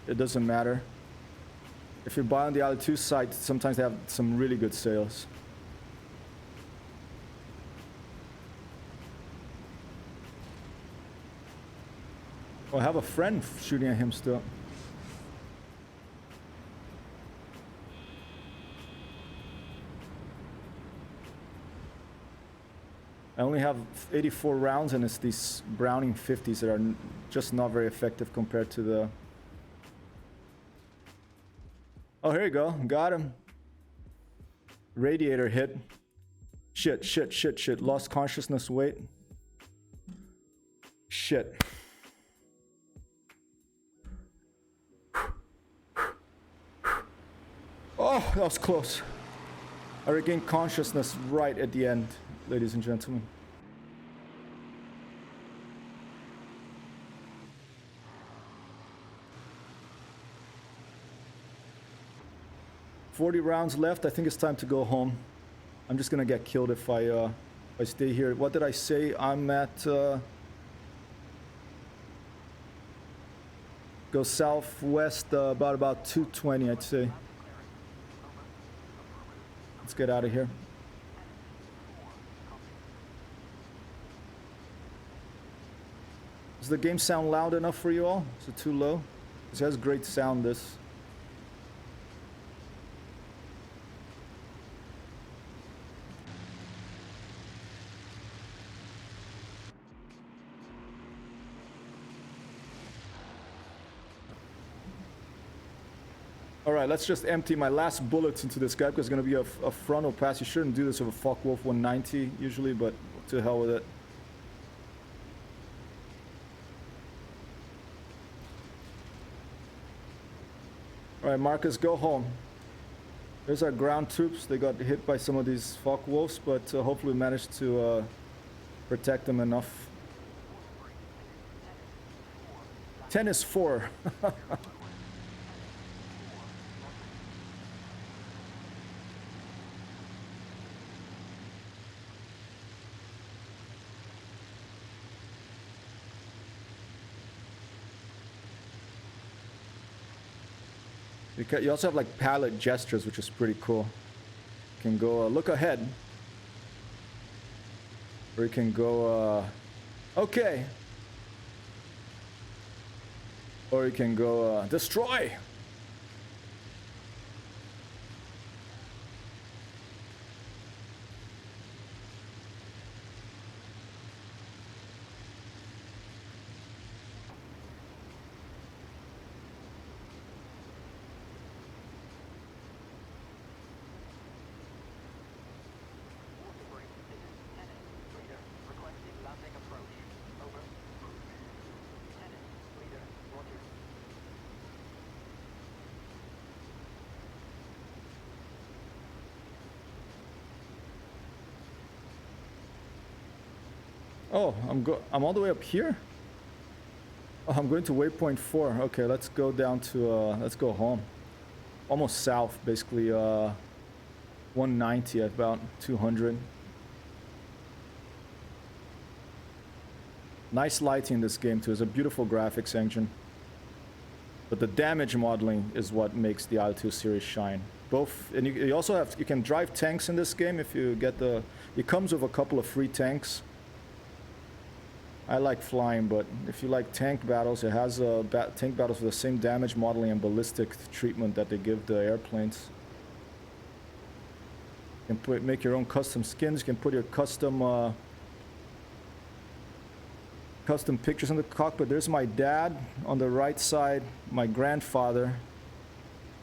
It doesn't matter. If you buy on the IL-2 site, sometimes they have some really good sales. Oh, I have a friend shooting at him still. I only have 84 rounds, and it's these Browning 50s that are just not very effective compared to the... Oh, here you go. Got him. Radiator hit. Shit. Lost consciousness, wait. Shit. Oh, that was close. I regained consciousness right at the end, ladies and gentlemen. "40 rounds left. I think it's time to go home. I'm just gonna get killed if I stay here. What did I say? I'm at go southwest about 220, I'd say. Let's get out of here. Does the game sound loud enough for you all? Is it too low? It has great sound, this. Alright, let's just empty my last bullets into this guy because it's going to be a frontal pass. You shouldn't do this with a Focke-Wulf 190 usually, but to hell with it. Alright, Marcus, go home. There's our ground troops. They got hit by some of these Focke-Wulfs, but hopefully we managed to protect them enough. 10 is 4. You also have like palette gestures, which is pretty cool. You can go look ahead, or you can go okay, or you can go destroy. Oh, I'm all the way up here? Oh, I'm going to waypoint 4. Okay, let's go down to let's go home. Almost south, basically 190 at about 200. Nice lighting in this game too. It's a beautiful graphics engine. But the damage modeling is what makes the IL-2 series shine. Both, and you also have, you can drive tanks in this game if you get the, it comes with a couple of free tanks. I like flying, but if you like tank battles, it has tank battles with the same damage modeling and ballistic treatment that they give the airplanes. You can make your own custom skins. You can put your custom pictures in the cockpit. There's my dad on the right side, my grandfather,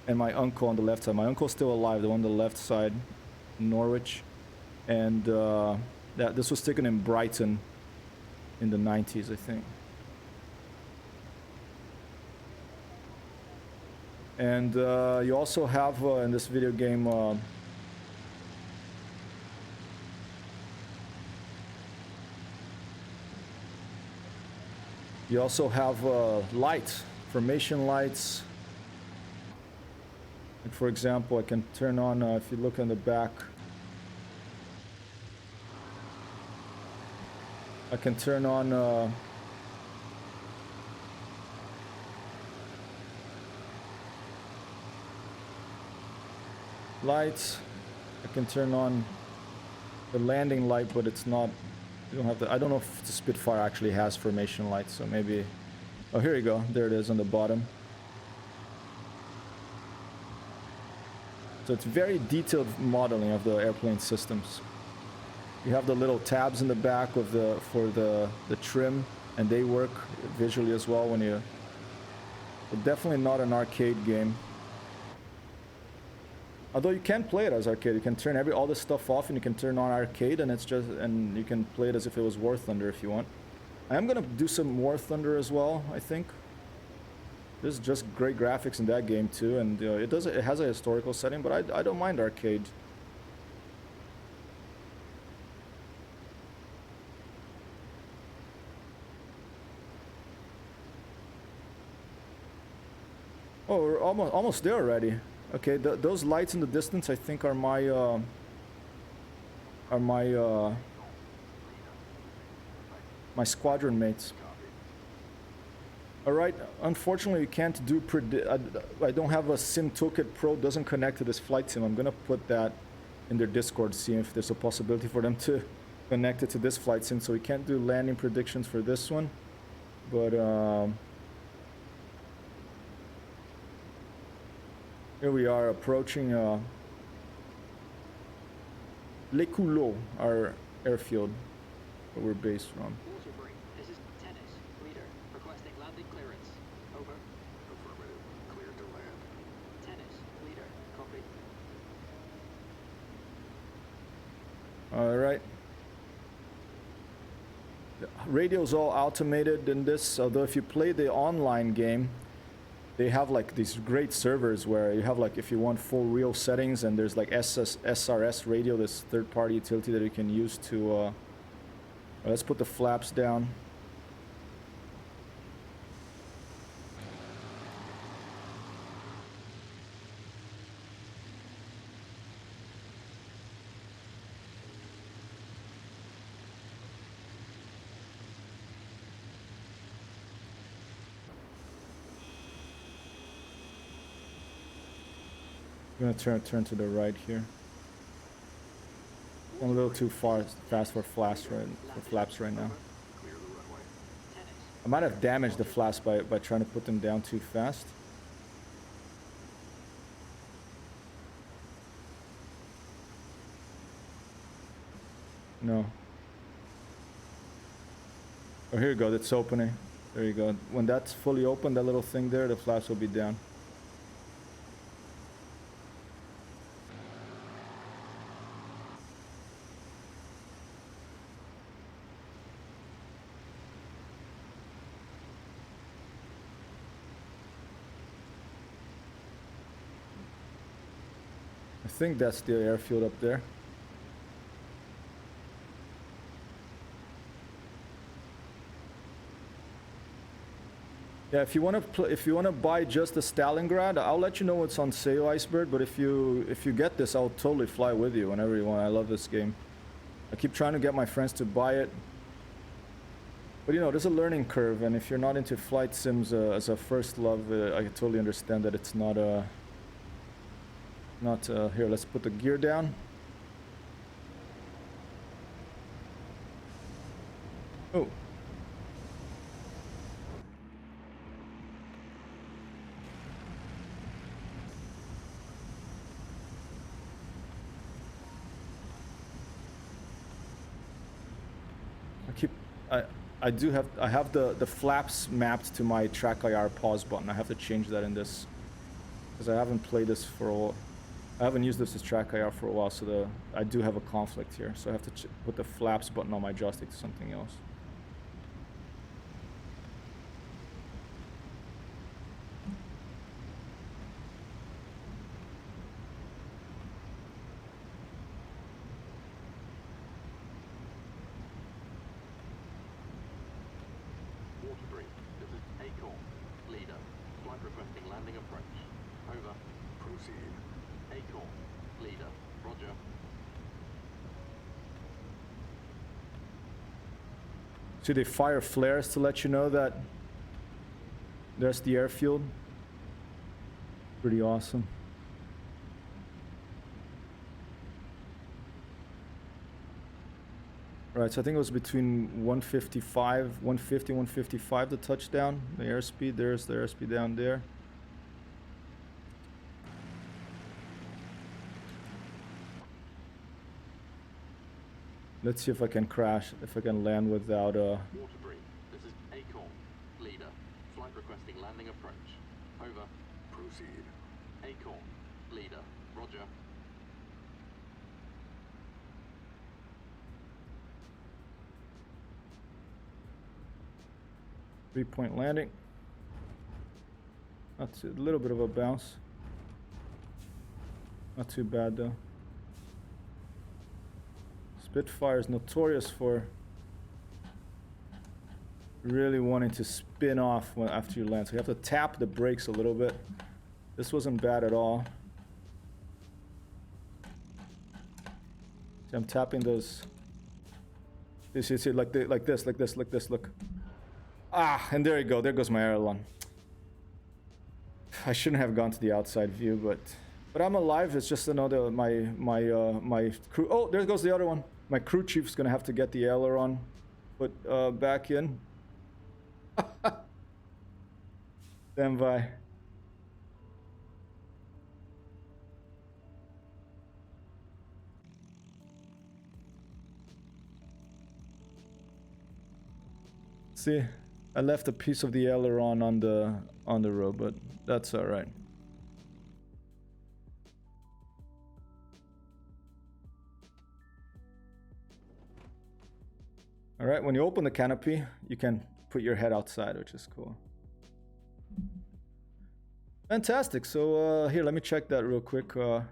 and my uncle on the left side. My uncle's still alive, the one on the left side, Norwich, and this was taken in Brighton in the 90s, I think. And you also have in this video game you also have lights, formation lights. Like for example, I can turn on if you look on the back, I can turn on lights. I can turn on the landing light, but it's not, you don't have to, I don't know if the Spitfire actually has formation lights, so maybe, oh here you go, there it is on the bottom. So it's very detailed modeling of the airplane systems. You have the little tabs in the back of for the trim, and they work visually as well when you, but definitely not an arcade game. Although you can play it as arcade, you can turn all this stuff off and you can turn on arcade, and it's just, and you can play it as if it was War Thunder if you want. I am gonna do some War Thunder as well, I think. There's just great graphics in that game too, and it has a historical setting, but I don't mind arcade. Oh, we're almost there already. Okay, those lights in the distance, I think, are my my squadron mates. All right. Unfortunately, you can't do I don't have a Sim Toolkit Pro. Doesn't connect to this flight sim. I'm gonna put that in their Discord, see if there's a possibility for them to connect it to this flight sim. So we can't do landing predictions for this one, but here we are approaching Les Coulots, our airfield, where we're based from. Waterbury, this is Tennis, leader, requesting landing clearance. Over. Affirmative. Cleared to land. Tennis, leader, copy. All right. The radio's all automated in this, although if you play the online game, they have like these great servers where you have like, if you want full real settings, and there's like SRS radio, this third-party utility that you can use to let's put the flaps down. I'm gonna turn to the right here. I'm a little too fast for flaps right now. Clear the runway. Tennis. I might have damaged the flaps by trying to put them down too fast. No. Oh, here you go. It's opening. There you go. When that's fully open, that little thing there, the flaps will be down. I think that's the airfield up there. Yeah, if you want to buy just the Stalingrad, I'll let you know what's on sale, Iceberg. But if you get this, I'll totally fly with you whenever you want. I love this game. I keep trying to get my friends to buy it, but you know, there's a learning curve, and if you're not into flight sims as a first love, I totally understand that it's not here. Let's put the gear down. Oh. I have the flaps mapped to my track IR pause button. I have to change that in this because I haven't played this for a while. I haven't used this as track IR for a while, so I do have a conflict here. So I have to put the flaps button on my joystick to something else. Waterbury, this is Acorn, leader. Flight requesting landing approach. Over. Proceed. Acorn, leader. Roger. So they fire flares to let you know that there's the airfield. Pretty awesome. Right, so I think it was between 150, 155 the touchdown. The airspeed, there's the airspeed down there. Let's see if I can crash, if I can land without Waterbury, this is Acorn, leader. Flight requesting landing approach. Over. Proceed. Acorn, leader. Roger. three-point landing. That's a little bit of a bounce. Not too bad though. Spitfire is notorious for really wanting to spin off after you land, so you have to tap the brakes a little bit. This wasn't bad at all. See, I'm tapping those. You see, like this, look. Ah, and there you go. There goes my aileron. I shouldn't have gone to the outside view, but I'm alive. It's just another my crew. Oh, there goes the other one. My crew chief's gonna have to get the aileron put back in. Stand by. See, I left a piece of the aileron on the road, but that's all right. All right, when you open the canopy, you can put your head outside, which is cool. Fantastic. So here, let me check that real quick. Let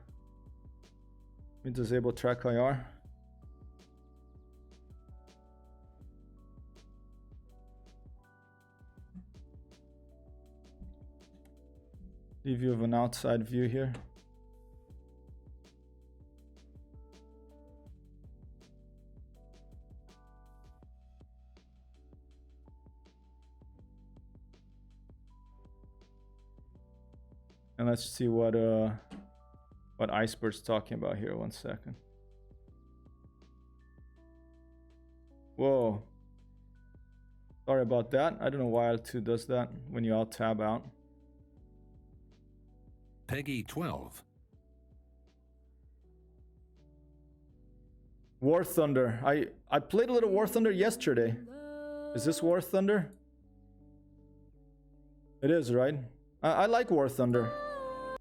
me disable track IR. Leave you of an outside view here. And let's see what Icebird's talking about here. 1 second. Whoa. Sorry about that. I don't know why L2 does that when you alt tab out. Peggy 12. War Thunder. I played a little War Thunder yesterday. Is this War Thunder? It is, right? I like War Thunder.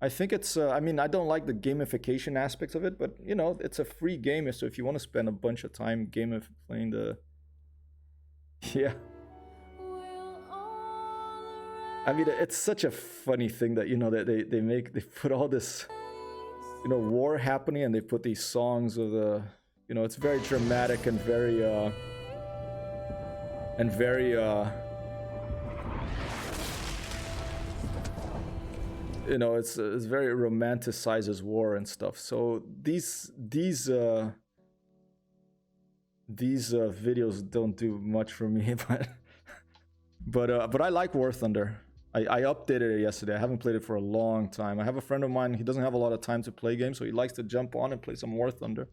I think it's, I mean, I don't like the gamification aspects of it, but, you know, it's a free game, so if you want to spend a bunch of time playing the... Yeah. I mean, it's such a funny thing that, you know, that they put all this, you know, war happening, and they put these songs of the, you know, it's very dramatic and very, you know, it's very romanticizes war and stuff. So these videos don't do much for me, but I like War Thunder. I updated it yesterday. I haven't played it for a long time. I have a friend of mine, he doesn't have a lot of time to play games, so he likes to jump on and play some War Thunder.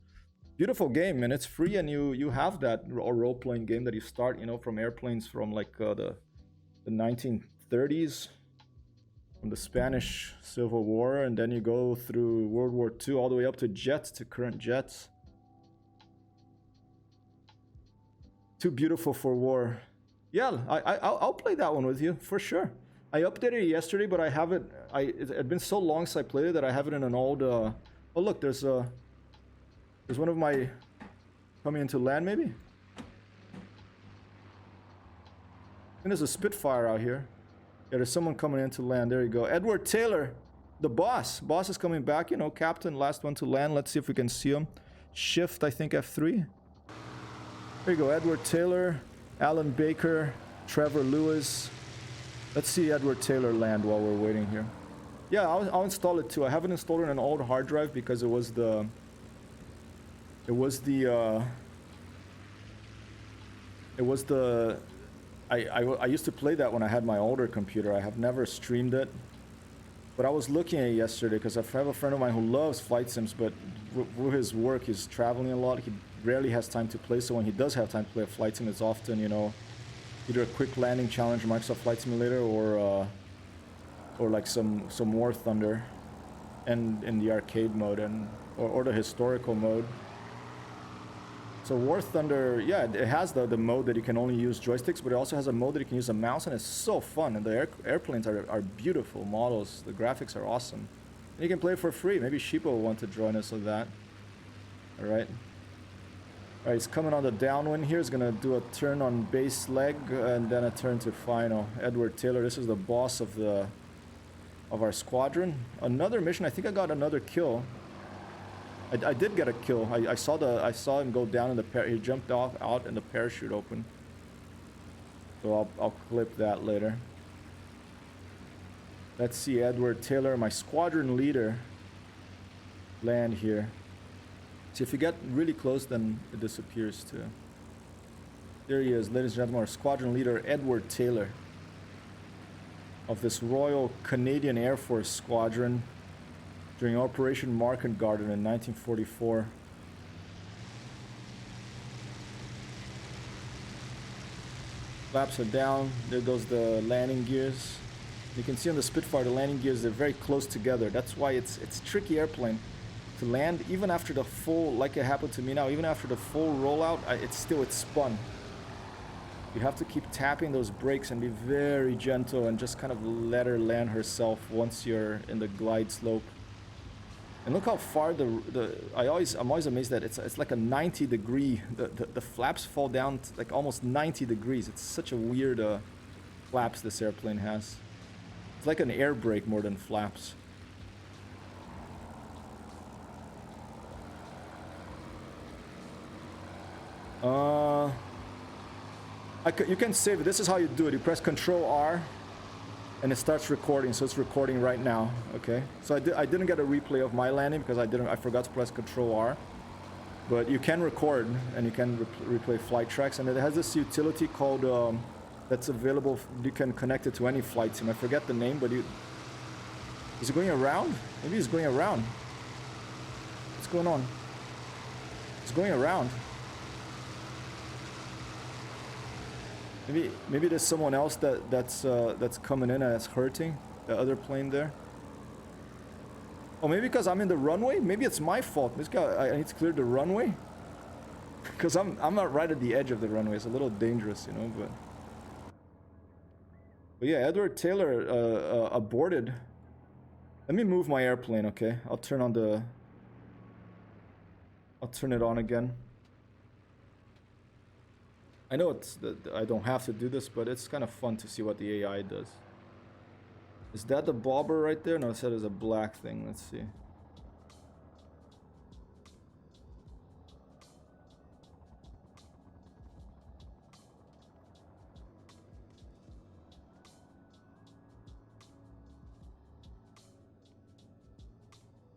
Beautiful game, and it's free, and you have that role-playing game that you start, you know, from airplanes from like the 1930s, from the Spanish Civil War, and then you go through World War II all the way up to jets, to current jets. Too beautiful for war. Yeah, I'll play that one with you for sure. I updated it yesterday, but I have it. It had been so long since I played it that I have it in an old. Oh look, there's one of my coming into land maybe. And there's a Spitfire out here. Yeah, there's someone coming into land. There you go, Edward Taylor, the boss. Boss is coming back. You know, captain, last one to land. Let's see if we can see him. Shift, I think F3. There you go, Edward Taylor, Alan Baker, Trevor Lewis. Let's see Edward Taylor land while we're waiting here. Yeah, I'll install it too. I haven't installed it on an old hard drive because it was the I used to play that when I had my older computer. I have never streamed it, but I was looking at it yesterday because I have a friend of mine who loves flight sims, but through his work, he's traveling a lot. He rarely has time to play, so when he does have time to play a flight sim, it's often, you know, either a quick landing challenge, Microsoft Flight Simulator, or like some War Thunder, and in the arcade mode, and or the historical mode. So War Thunder, yeah, it has the mode that you can only use joysticks, but it also has a mode that you can use a mouse, and it's so fun. And the airplanes are beautiful models. The graphics are awesome. And you can play it for free. Maybe Sheepa will want to join us on that. All right. All right, he's coming on the downwind here. He's gonna do a turn on base leg and then a turn to final. Edward Taylor, this is the boss of the of our squadron. Another mission. I think I got another kill. I did get a kill. I saw him go down in the he jumped off out and the parachute opened. So I'll clip that later. Let's see, Edward Taylor, my squadron leader, land here. See, if you get really close, then it disappears too. There he is, ladies and gentlemen, our squadron leader, Edward Taylor, of this Royal Canadian Air Force Squadron during Operation Market Garden in 1944. Flaps are down. There goes the landing gears. You can see on the Spitfire the landing gears, they're very close together. That's why it's a tricky airplane to land. Even after the full, like it happened to me now, even after the full rollout, it's spun. You have to keep tapping those brakes and be very gentle and just kind of let her land herself once you're in the glide slope. And look how far I'm always amazed that it's like a 90-degree. The flaps fall down to like almost 90 degrees. It's such a weird flaps this airplane has. It's like an air brake more than flaps. You can save it. This is how you do it. You press Control R. And it starts recording, so it's recording right now. Okay, so I didn't get a replay of my landing because I forgot to press Control R. But you can record and you can replay flight tracks, and it has this utility called that's available. You can connect it to any flight sim. I forget the name, but is it going around? Maybe it's going around. What's going on? It's going around. Maybe there's someone else that's coming in and it's hurting the other plane there. Oh, maybe because I'm in the runway. Maybe it's my fault. This guy, I need to clear the runway because I'm not right at the edge of the runway. It's a little dangerous, you know. But yeah, Edward Taylor aborted. Let me move my airplane, okay? I'll turn it on again. I know I don't have to do this, but it's kind of fun to see what the AI does. Is that the bobber right there? No, it said it's a black thing. Let's see.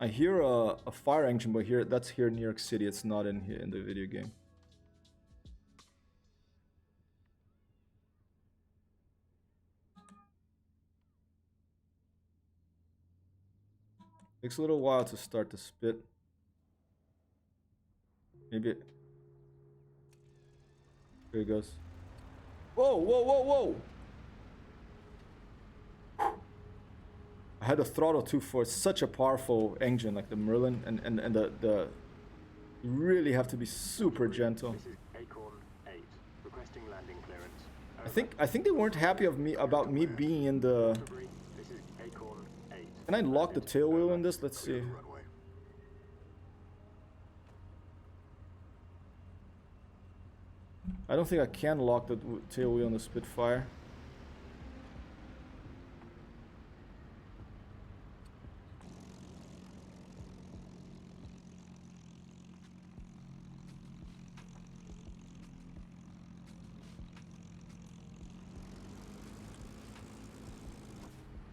I hear a fire engine, but that's here in New York City. It's not in here in the video game. Takes a little while to start the spit. Maybe here it goes. Whoa, whoa, whoa, whoa! I had the throttle too for such a powerful engine like the Merlin, and the you really have to be super gentle. This is Acorn 8, requesting landing clearance. I think they weren't happy about me being in the. This is Acorn 8. Can I lock the tail wheel in this? Let's see. Clear the runway. I don't think I can lock the tail wheel in the Spitfire.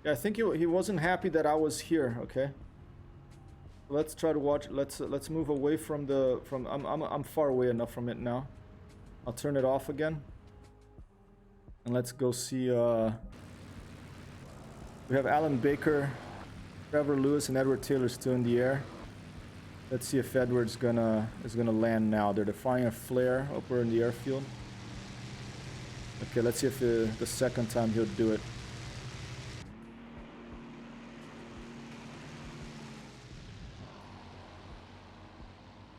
Yeah, I think he wasn't happy that I was here. Okay. Let's try to watch. Let's move away from I'm far away enough from it now. I'll turn it off again. And let's go see we have Alan Baker, Trevor Lewis, and Edward Taylor still in the air. Let's see if Edward's is gonna land now. They're firing a flare over in the airfield. Okay, let's see if the second time he'll do it.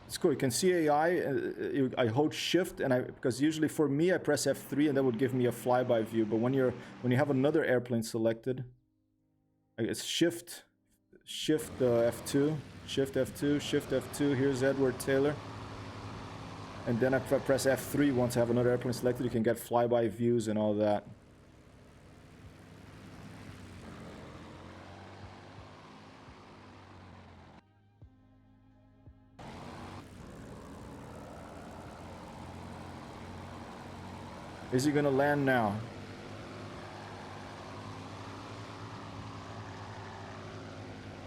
It's cool. You can see AI. I hold Shift, and because usually for me I press F3, and that would give me a flyby view. But when you have another airplane selected, it's Shift F2, Shift F2, Shift F2. Here's Edward Taylor, and then I press F3 once I have another airplane selected. You can get flyby views and all that. Is he gonna land now?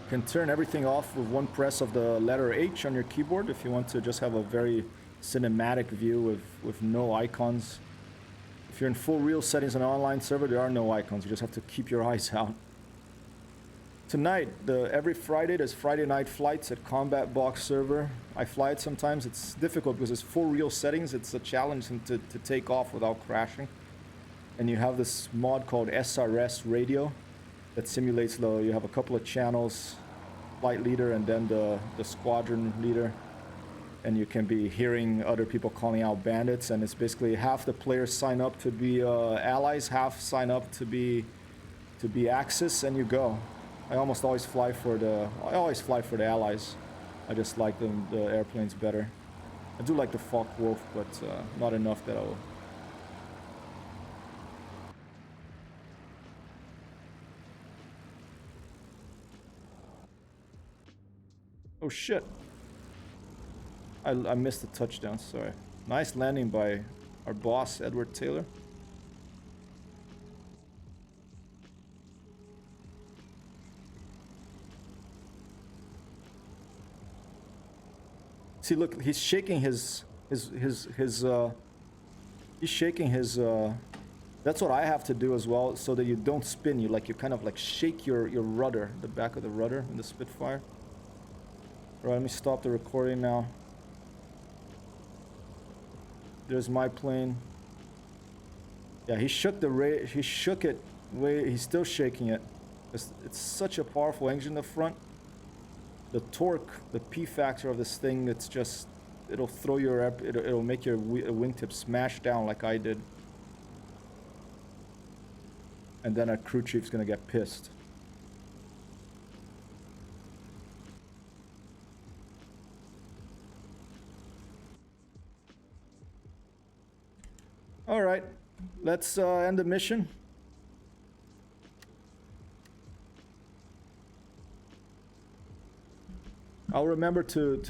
You can turn everything off with one press of the letter H on your keyboard if you want to just have a very cinematic view with no icons. If you're in full real settings on an online server, there are no icons. You just have to keep your eyes out. Tonight, every Friday, there's Friday night flights at Combat Box server. I fly it sometimes. It's difficult because it's full real settings. It's a challenge to take off without crashing. And you have this mod called SRS radio that simulates you have a couple of channels, flight leader and then the squadron leader. And you can be hearing other people calling out bandits. And it's basically half the players sign up to be allies, half sign up to be Axis, and you go. I always fly for the allies. I just like the airplanes better. I do like the Focke-Wulf, but not enough that I'll. Oh shit! I missed the touchdown. Sorry. Nice landing by our boss, Edward Taylor. See, look, he's shaking his that's what I have to do as well, so that you don't spin. You kind of shake your rudder, the back of the rudder in the Spitfire. Alright, let me stop the recording now. There's my plane. Yeah, he shook it he's still shaking it. It's such a powerful engine in the front. The torque, the P factor of this thing, it's just, it'll throw it'll make your wingtip smash down like I did. And then our crew chief's gonna get pissed. All right, let's end the mission. I'll remember to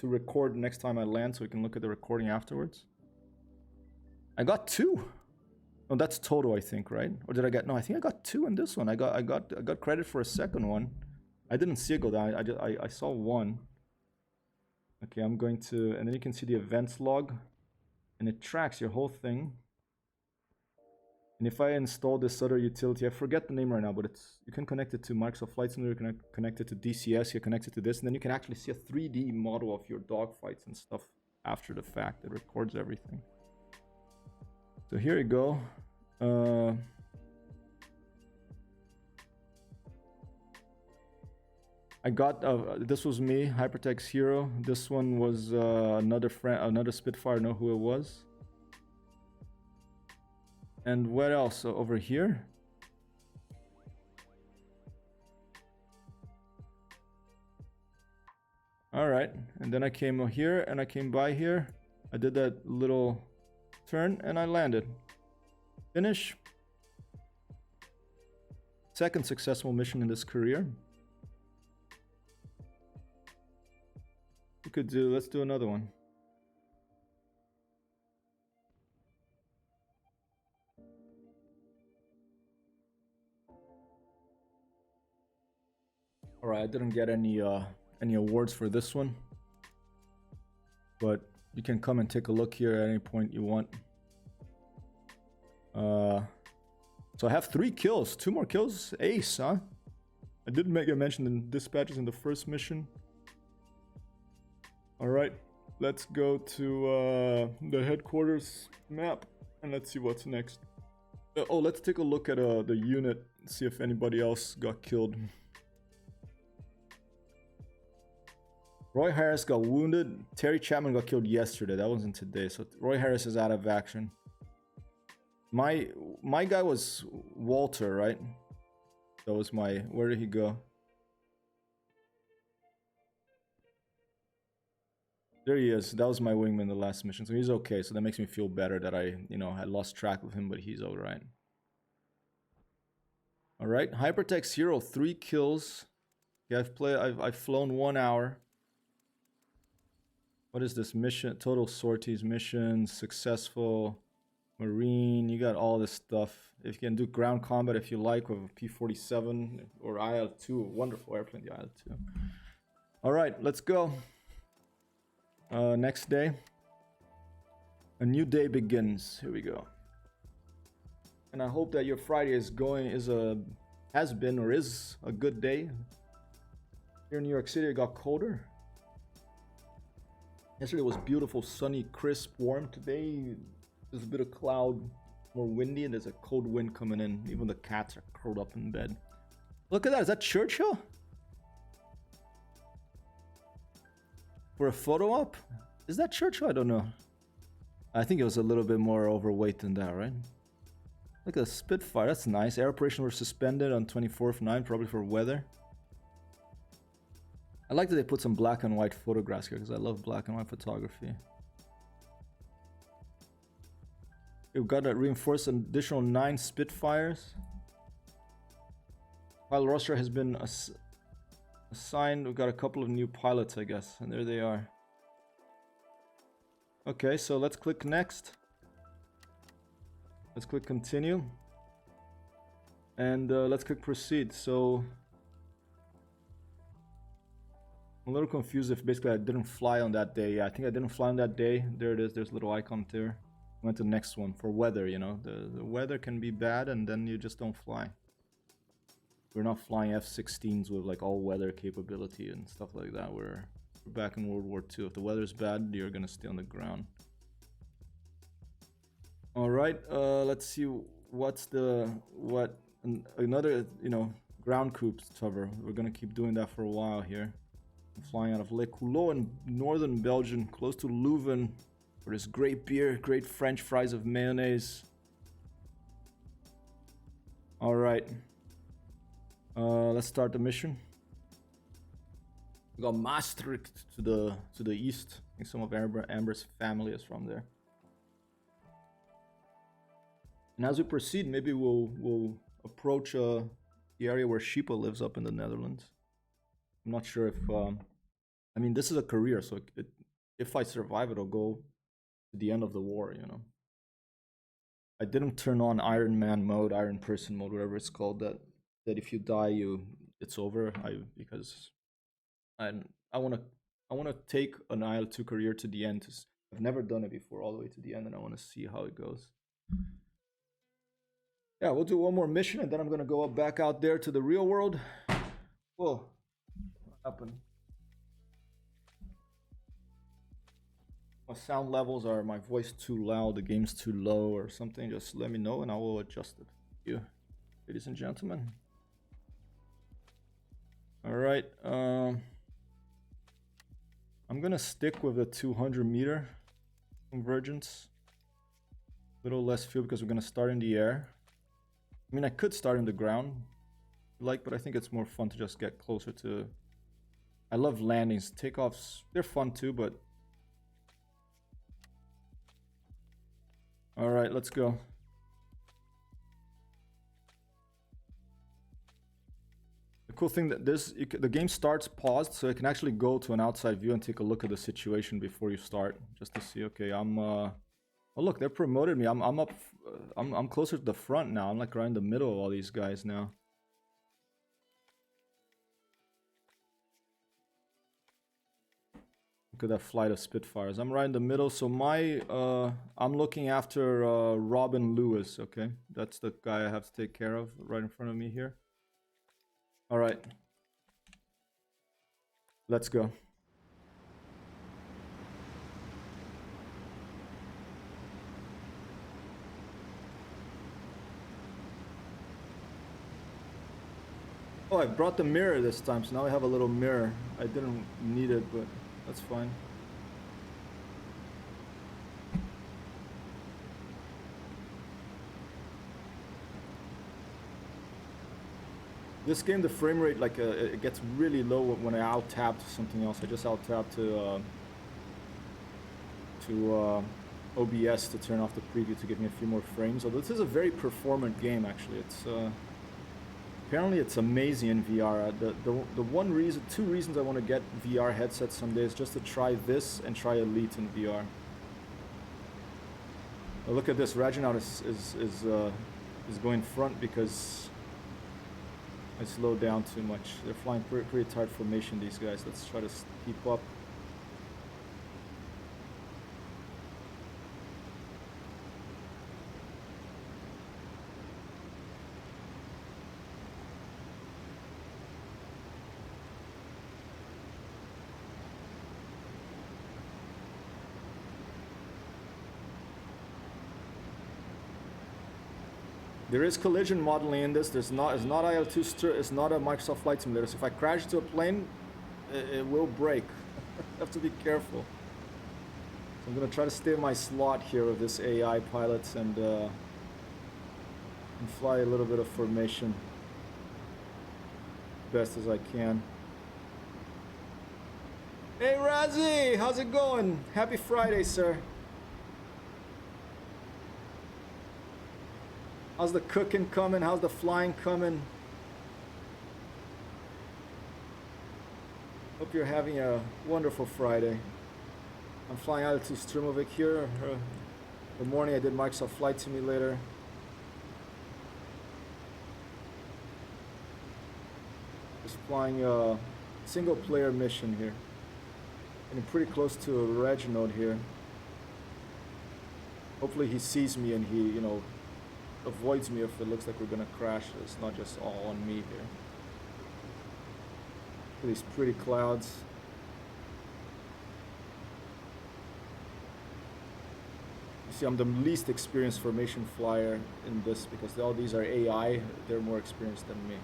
record next time I land, so we can look at the recording afterwards. I got 2. Oh, that's total, I think, right? Or did I get? No, I think I got 2 in this one. I got credit for a second one. I didn't see it go down. I saw 1. Okay, I'm going to, and then you can see the events log, and it tracks your whole thing. And if I install this other utility, I forget the name right now, but you can connect it to Microsoft Flight Simulator, you can connect it to DCS, you connect it to this, and then you can actually see a 3D model of your dogfights and stuff after the fact. It records everything. So here you go. I got this was me, Hypertext Hero. This one was another Spitfire. I know who it was. And what else? So over here. All right, and then I came here and I came by here. I did that little turn and I landed. Finish. Second successful mission in this career. Let's do another one. All right, I didn't get any awards for this one, but you can come and take a look here at any point you want. So I have 3 kills, 2 more kills, ace, huh? I didn't make a mention in dispatches in the first mission. All right, let's go to the headquarters map and let's see what's next. Oh, let's take a look at the unit, see if anybody else got killed. Roy Harris got wounded. Terry Chapman got killed yesterday. That wasn't today. So Roy Harris is out of action. My guy was Walter, right? That was my... Where did he go? There he is. That was my wingman the last mission. So he's okay. So that makes me feel better that I lost track of him, but he's all right. All right. Hypertext Hero, 3 kills. Yeah, I've flown 1 hour. What is this mission? Total sorties mission, successful. Marine, you got all this stuff. If you can do ground combat if you like with a P-47 or IL-2, a wonderful airplane, the IL-2. All right, let's go. Next day. A new day begins. Here we go. And I hope that your Friday has been or is a good day. Here in New York City, it got colder. Yesterday was beautiful, sunny, crisp, warm. Today, there's a bit of cloud, more windy, and there's a cold wind coming in. Even the cats are curled up in bed. Look at that. Is that Churchill? For a photo op? Is that Churchill? I don't know. I think it was a little bit more overweight than that, right? Look at the Spitfire. That's nice. Air operations were suspended on 24/9, probably for weather. I like that they put some black and white photographs here because I love black and white photography. We've got to reinforce an additional 9 Spitfires. While Russia has been assigned, we've got a couple of new pilots, I guess, and there they are. Okay, so let's click next. Let's click continue. And let's click proceed. So I'm a little confused if basically I didn't fly on that day. Yeah, I think I didn't fly on that day. There it is. There's a little icon there. Went to the next one for weather, you know. The weather can be bad and then you just don't fly. We're not flying F-16s with like all weather capability and stuff like that. We're back in World War II. If the weather's bad, you're gonna stay on the ground. All right, let's see what's another, you know, ground coups cover. We're gonna keep doing that for a while here. I'm flying out of Le Coulot in northern Belgium, close to Leuven, where there's great beer, great French fries of mayonnaise. All right, let's start the mission. We got Maastricht to the east. I think some of Amber's family is from there. And as we proceed, maybe we'll approach the area where Sheepa lives up in the Netherlands. I'm not sure if I mean, this is a career, so if I survive, it'll go to the end of the war, you know. I didn't turn on Iron Man mode, Iron Person mode, whatever it's called. That if you die, it's over. Because I want to take an IL-2 career to the end. I've never done it before, all the way to the end, and I want to see how it goes. Yeah, we'll do one more mission, and then I'm gonna go back out there to the real world. Whoa, what happened? My sound levels are my voice too loud, the game's too low, or something. Just let me know, and I will adjust it. Thank you, ladies and gentlemen. All right, I'm gonna stick with the 200-meter convergence. A little less fuel because we're gonna start in the air. I mean, I could start in the ground, but I think it's more fun to just get closer to... I love landings. Takeoffs, they're fun too, but... All right, let's go. The cool thing that the game starts paused, so you can actually go to an outside view and take a look at the situation before you start, just to see. Okay, oh look, they promoted me. I'm up. I'm closer to the front now. I'm like right in the middle of all these guys now. Look at that flight of Spitfires. I'm right in the middle. So I'm looking after Robin Lewis. Okay, that's the guy I have to take care of right in front of me here. All right, let's go. Oh, I brought the mirror this time, so now I have a little mirror. I didn't need it, but that's fine. This game, the frame rate, like it gets really low when I out-tab to something else. I just out-tab to OBS to turn off the preview to give me a few more frames. Although this is a very performant game, actually. It's apparently it's amazing in VR. Two reasons I want to get VR headsets someday is just to try this and try Elite in VR. Oh, look at this. Reginald is going front because I slowed down too much. They're flying pretty tight formation, these guys. Let's try to keep up. There is collision modeling in this. It's not IL2. It's not a Microsoft Flight Simulator. So if I crash into a plane, it will break. I have to be careful. So I'm gonna try to stay in my slot here with this AI pilot and fly a little bit of formation best as I can. Hey Razzie, how's it going? Happy Friday, sir. How's the cooking coming? How's the flying coming? Hope you're having a wonderful Friday. I'm flying out to Strumovik here. The morning I did Microsoft Flight Simulator. Just flying a single player mission here. Getting pretty close to Reginald here. Hopefully he sees me and he, you know, avoids me if it looks like we're gonna crash. It's not just all on me here. Look at these pretty clouds. You see, I'm the least experienced formation flyer in this because all these are AI. They're more experienced than me.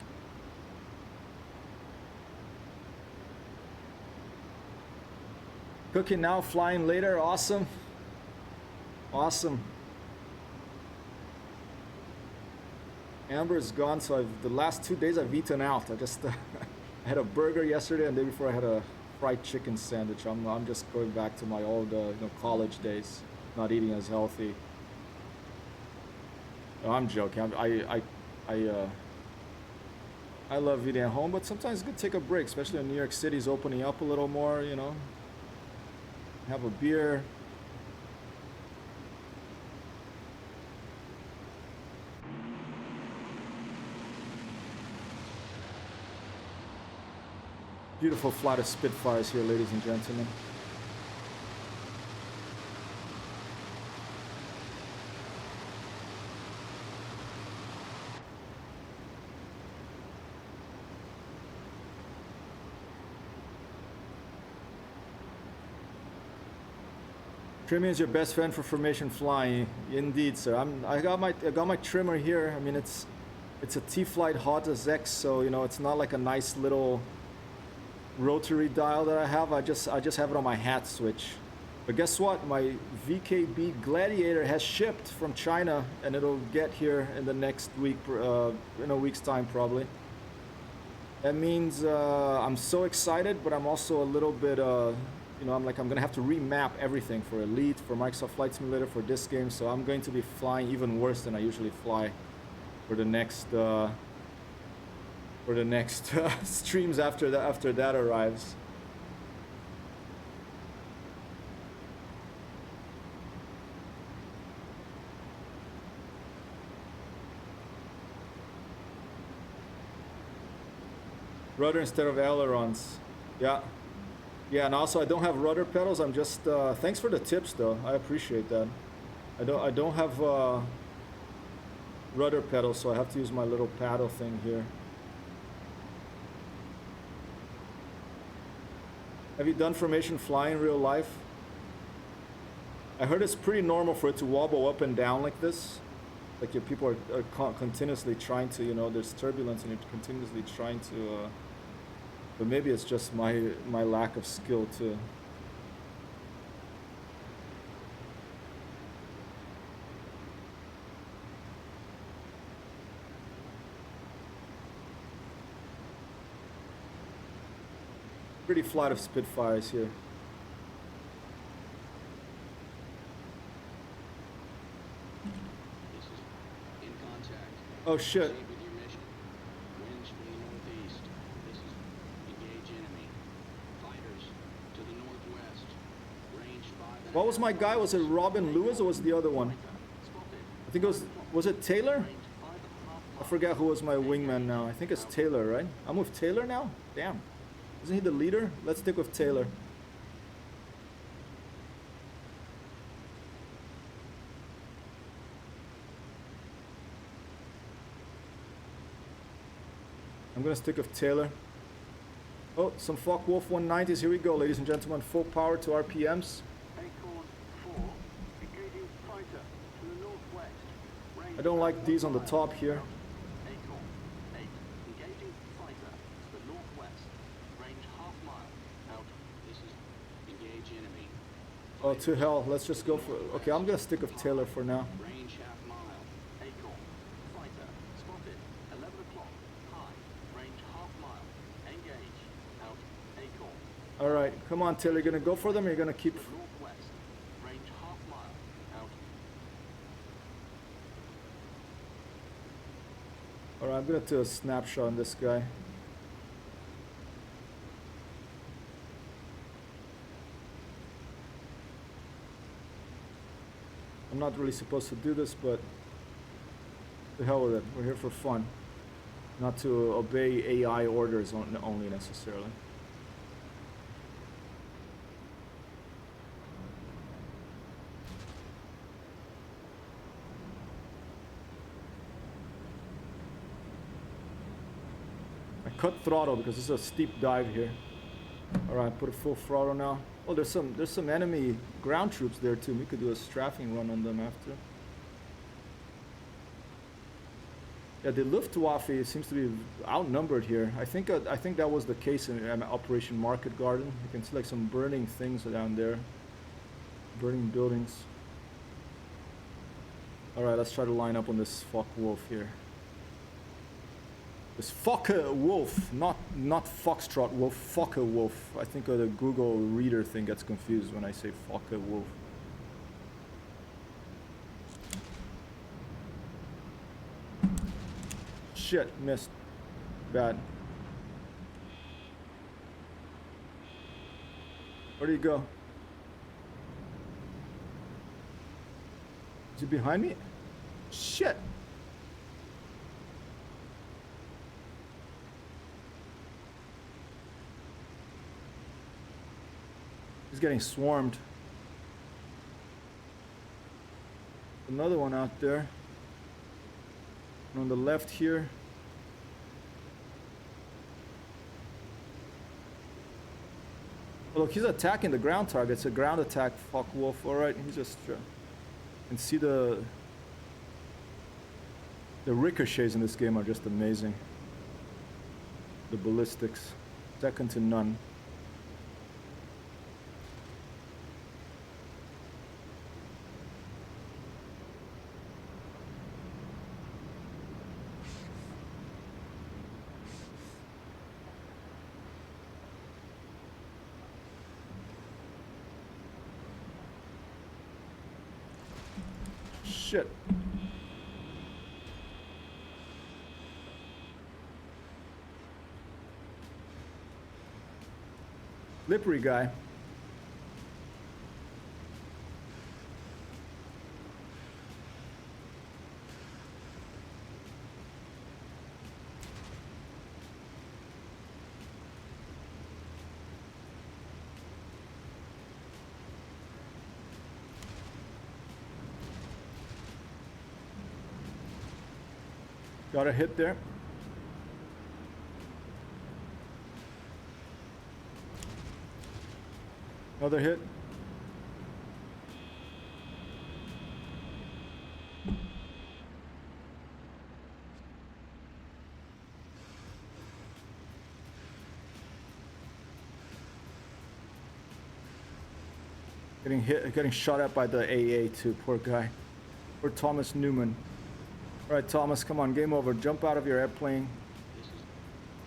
Cooking now, flying later. Awesome. Awesome. Amber is gone, so the last 2 days I've eaten out. I just I had a burger yesterday, and the day before I had a fried chicken sandwich. I'm just going back to my old college days, not eating as healthy. No, I'm joking. I love eating at home, but sometimes it's good to take a break, especially when New York City's opening up a little more. You know, have a beer. Beautiful flight of Spitfires here, ladies and gentlemen. Trimming is your best friend for formation flying. Indeed, sir. I got my trimmer here. I mean, it's a T-Flight Hot as X, so you know it's not like a nice little rotary dial that I have. I just have it on my hat switch. But guess what? My VKB Gladiator has shipped from China, and it'll get here in the next week, in a week's time probably. That means I'm so excited, but I'm also a little bit, you know, I'm gonna have to remap everything for Elite, for Microsoft Flight Simulator, for this game. So I'm going to be flying even worse than I usually fly for the next. Streams after that arrives. Rudder instead of ailerons. Yeah, and also I don't have rudder pedals. I'm just thanks for the tips though. I appreciate that. I don't have rudder pedals, so I have to use my little paddle thing here. Have you done formation flying in real life? I heard it's pretty normal for it to wobble up and down like this. Like your people are continuously trying to, you know, there's turbulence and you're continuously trying to, but maybe it's just my lack of skill too. Pretty flight of Spitfires here. This is in contact. Oh shit. Proceed with your mission. Winds from the northeast. This is engage enemy. Fighters to the northwest. Range 5. What was my guy? Was it Robin Lewis or was it the other one? think it was it Taylor? Range 5.5 I miles. forget who was my wingman now. I think it's Taylor, right? I'm with Taylor now? Damn. Isn't he the leader? Let's stick with Taylor. I'm gonna stick with Taylor. Oh, some Focke-Wulf 190s. Here we go, ladies and gentlemen. Full power to RPMs. Acorn 4, engaging fighter to the northwest. Range I don't like 1 these on the mile. top here. Acorn 8, engaging fighter to the northwest. Range half mile. Out. This is engage enemy. Oh, to hell. Let's just go for... Okay, I'm gonna stick with Taylor for now. Range half mile. Acorn, fighter, spotted, 11 o'clock, high, range half mile, engage, out, Acorn, Alright, come on, Taylor. You're gonna go for them or you're gonna keep... northwest, range half mile, out, Alright, I'm gonna do a snapshot on this guy. I'm not really supposed to do this, but the hell with it. We're here for fun. Not to obey AI orders only necessarily. I cut throttle because this is a steep dive here. Alright, put a full throttle now. Oh, there's some enemy ground troops there too. We could do a strafing run on them after. Yeah, the Luftwaffe seems to be outnumbered here. I think that was the case in Operation Market Garden. You can see like some burning things down there, burning buildings. All right, let's try to line up on this Focke-Wulf here. This Focke-Wulf, not Foxtrot Wolf, Focke-Wulf. I think the Google Reader thing gets confused when I say Focke-Wulf. Shit, missed. Bad. Where do you go? Is he behind me? Shit! He's getting swarmed. Another one out there. And on the left here. Oh, look, he's attacking the ground target. It's a ground attack, Focke-Wulf. Alright, he's just... and see the ricochets in this game are just amazing. The ballistics. Second to none. Shit. Slippery guy. Got a hit there. Another hit. Getting hit, getting shot at by the AA too, poor guy. Poor Thomas Newman. Alright, Thomas, come on, game over. Jump out of your airplane. This is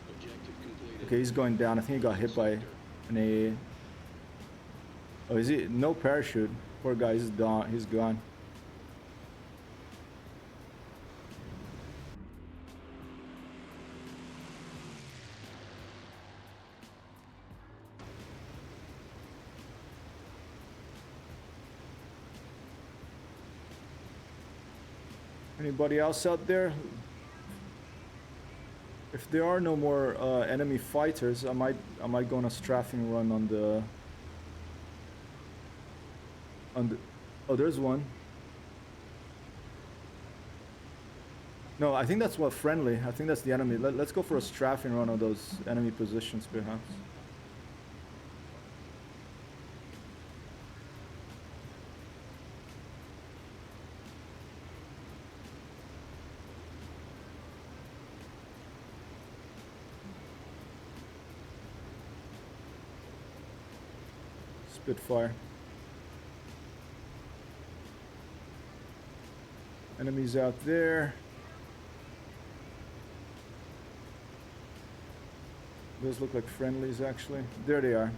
objective completed. Okay, he's going down. I think he got hit by an AA. Oh, is he? No parachute. Poor guy, he's gone. He's gone. Anybody else out there? If there are no more enemy fighters, I might go on a strafing run on the oh, there's one. No, I think that's what friendly. I think that's the enemy. Let's go for a strafing run of those enemy positions perhaps. Spitfire. Enemies out there. Those look like friendlies actually. There they are.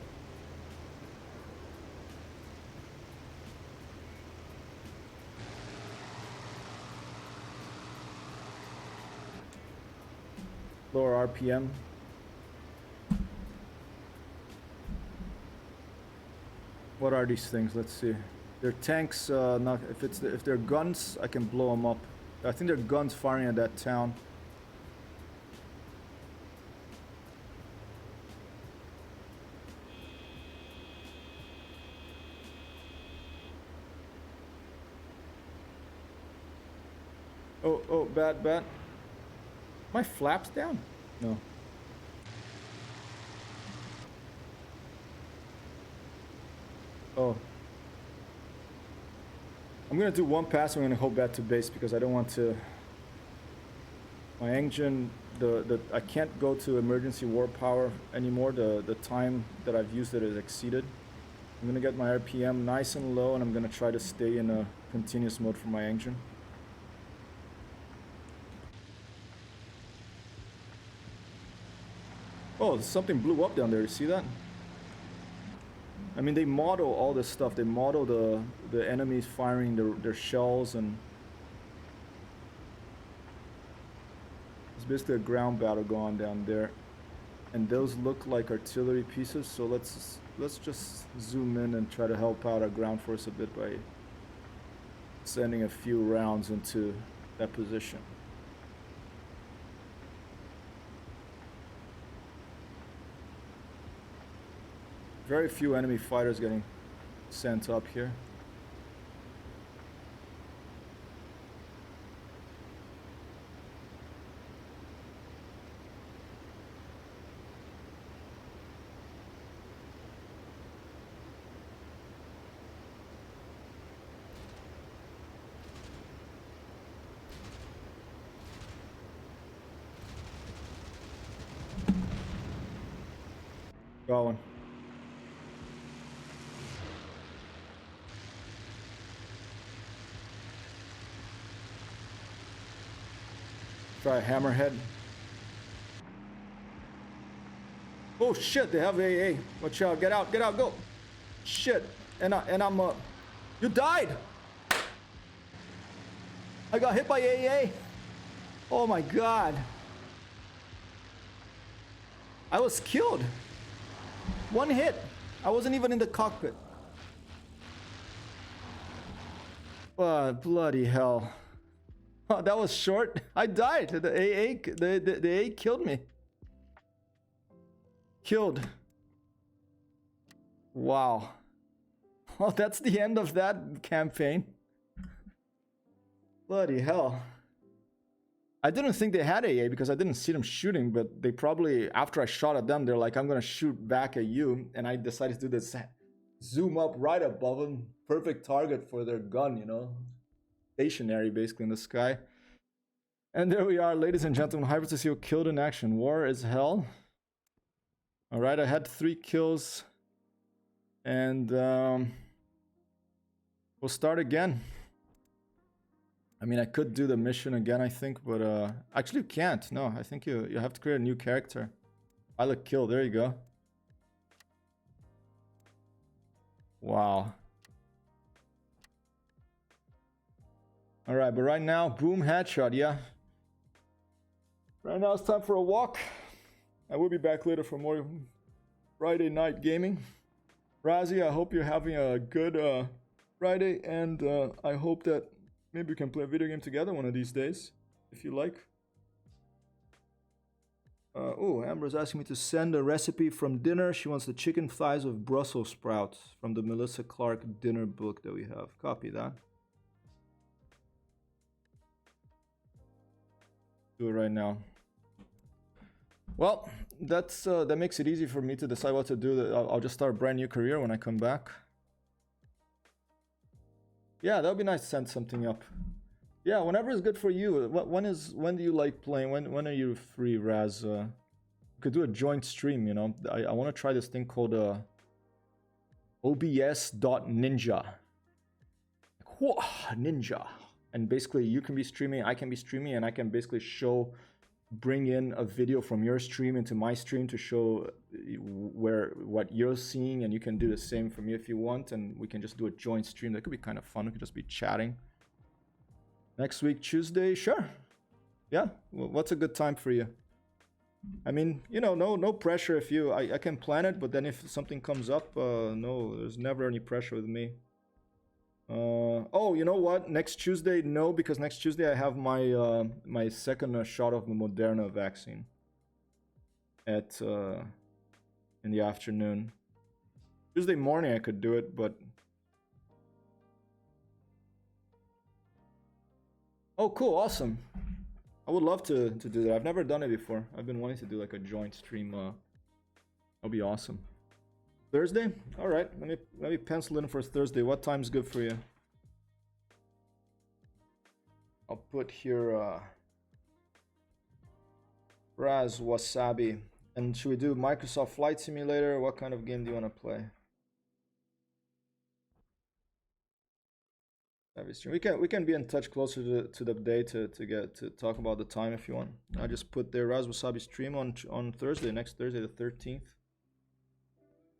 Lower RPM. What are these things? Let's see. They're tanks. Not if they're guns, I can blow them up. I think they're guns firing at that town. Oh, bad. My flaps down? No. Oh. I'm gonna do one pass. I'm gonna hold back to base because I don't want to. My engine, I can't go to emergency warp power anymore. The time that I've used it is exceeded. I'm gonna get my RPM nice and low, and I'm gonna try to stay in a continuous mode for my engine. Oh, something blew up down there. You see that? I mean, they model all this stuff. They model the enemies firing their shells, and it's basically a ground battle going on down there. And those look like artillery pieces. So let's just zoom in and try to help out our ground force a bit by sending a few rounds into that position. Very few enemy fighters getting sent up here. Going. Try a hammerhead. Oh shit, they have AA. Watch out, get out, go. Shit, and I'm you died. I got hit by AA. Oh my god. I was killed. One hit. I wasn't even in the cockpit. Bloody hell. Oh, that was short. I died. The AA killed me. Killed. Wow. Oh, that's the end of that campaign. Bloody hell. I didn't think they had AA because I didn't see them shooting, but they probably, after I shot at them, they're like, I'm gonna shoot back at you. And I decided to do this zoom up right above them. Perfect target for their gun, you know. Stationary basically in the sky. And there we are, ladies and gentlemen. Hyper killed in action. War is hell. Alright, I had 3 kills. And we'll start again. I mean, I could do the mission again, I think, but actually you can't. No, I think you have to create a new character. Pilot kill, there you go. Wow. Alright, but right now, boom, headshot, yeah. Right now it's time for a walk. I will be back later for more Friday night gaming. Razi, I hope you're having a good Friday, and I hope that Maybe we can play a video game together one of these days, if you like. Oh, Amber's asking me to send a recipe from dinner. She wants the chicken thighs with Brussels sprouts from the Melissa Clark dinner book that we have. Copy that. Do it right now. Well, that makes it easy for me to decide what to do. I'll just start a brand new career when I come back. Yeah, that would be nice to send something up. Yeah, whenever is good for you. When do you like playing? When are you free, Raz? We could do a joint stream, you know. I want to try this thing called OBS.ninja. Ninja. And basically you can be streaming, I can be streaming, and I can basically bring in a video from your stream into my stream to show what you're seeing, and you can do the same for me if you want, and we can just do a joint stream. That could be kind of fun. We could just be chatting. Next week, Tuesday, sure. Yeah, what's a good time for you? I mean, you know, no pressure if you... I can plan it, but then if something comes up, no, there's never any pressure with me. Oh, you know what? Next Tuesday, no, because next Tuesday I have my my second shot of the Moderna vaccine at in the afternoon. Tuesday morning I could do it, but oh, cool, awesome. I would love to do that. I've never done it before. I've been wanting to do like a joint stream. That'll be awesome. Thursday? All right. Let me pencil in for Thursday. What time's good for you? I'll put here Raz Wasabi. And should we do Microsoft Flight Simulator? What kind of game do you want to play? We can be in touch closer to the day to talk about the time if you want. I just put the Raz Wasabi stream on Thursday, next Thursday the 13th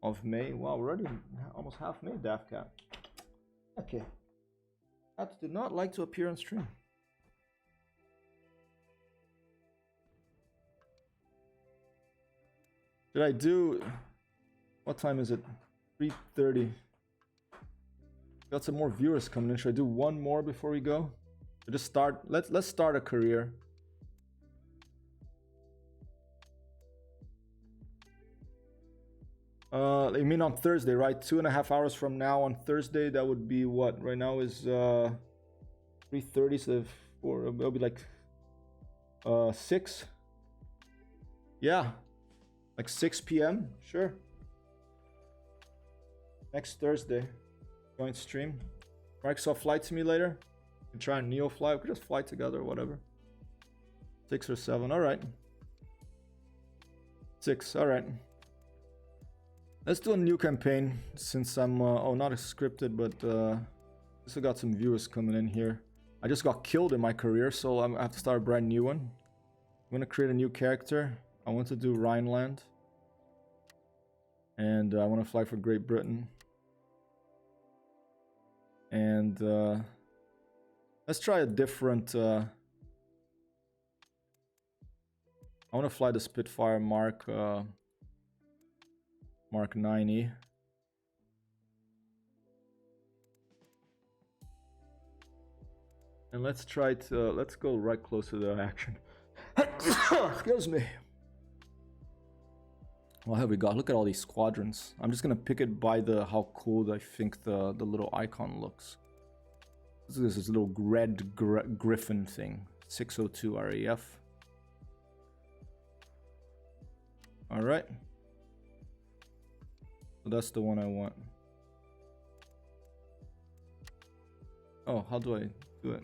of May. Wow, we're already almost half May, Daft Okay. Cats did not like to appear on stream. Did I do... What time is it? 3:30. Got some more viewers coming in. Should I do one more before we go? Or just start... Let's start a career. You mean on Thursday, right? 2.5 hours from now on Thursday, that would be what? Right now is 3:30, so it'll be like 6. Yeah, like 6 p.m. Sure. Next Thursday, joint stream. Microsoft Flight Simulator. We can try and Neo fly. We could just fly together or whatever. 6 or 7. All right. 6. All right. Let's do a new campaign since I'm, oh, not scripted, but still got some viewers coming in here. I just got killed in my career, so I have to start a brand new one. I'm gonna create a new character. I want to do Rhineland. And I want to fly for Great Britain. And let's try a different... I want to fly the Spitfire Mark 9E. And let's try to, let's go right close to the action. Excuse me. What have we got? Look at all these squadrons. I'm just gonna pick it by how cool I think the little icon looks. This is this little red griffin thing. 602 RAF. Alright. So that's the one I want. Oh, how do I do it?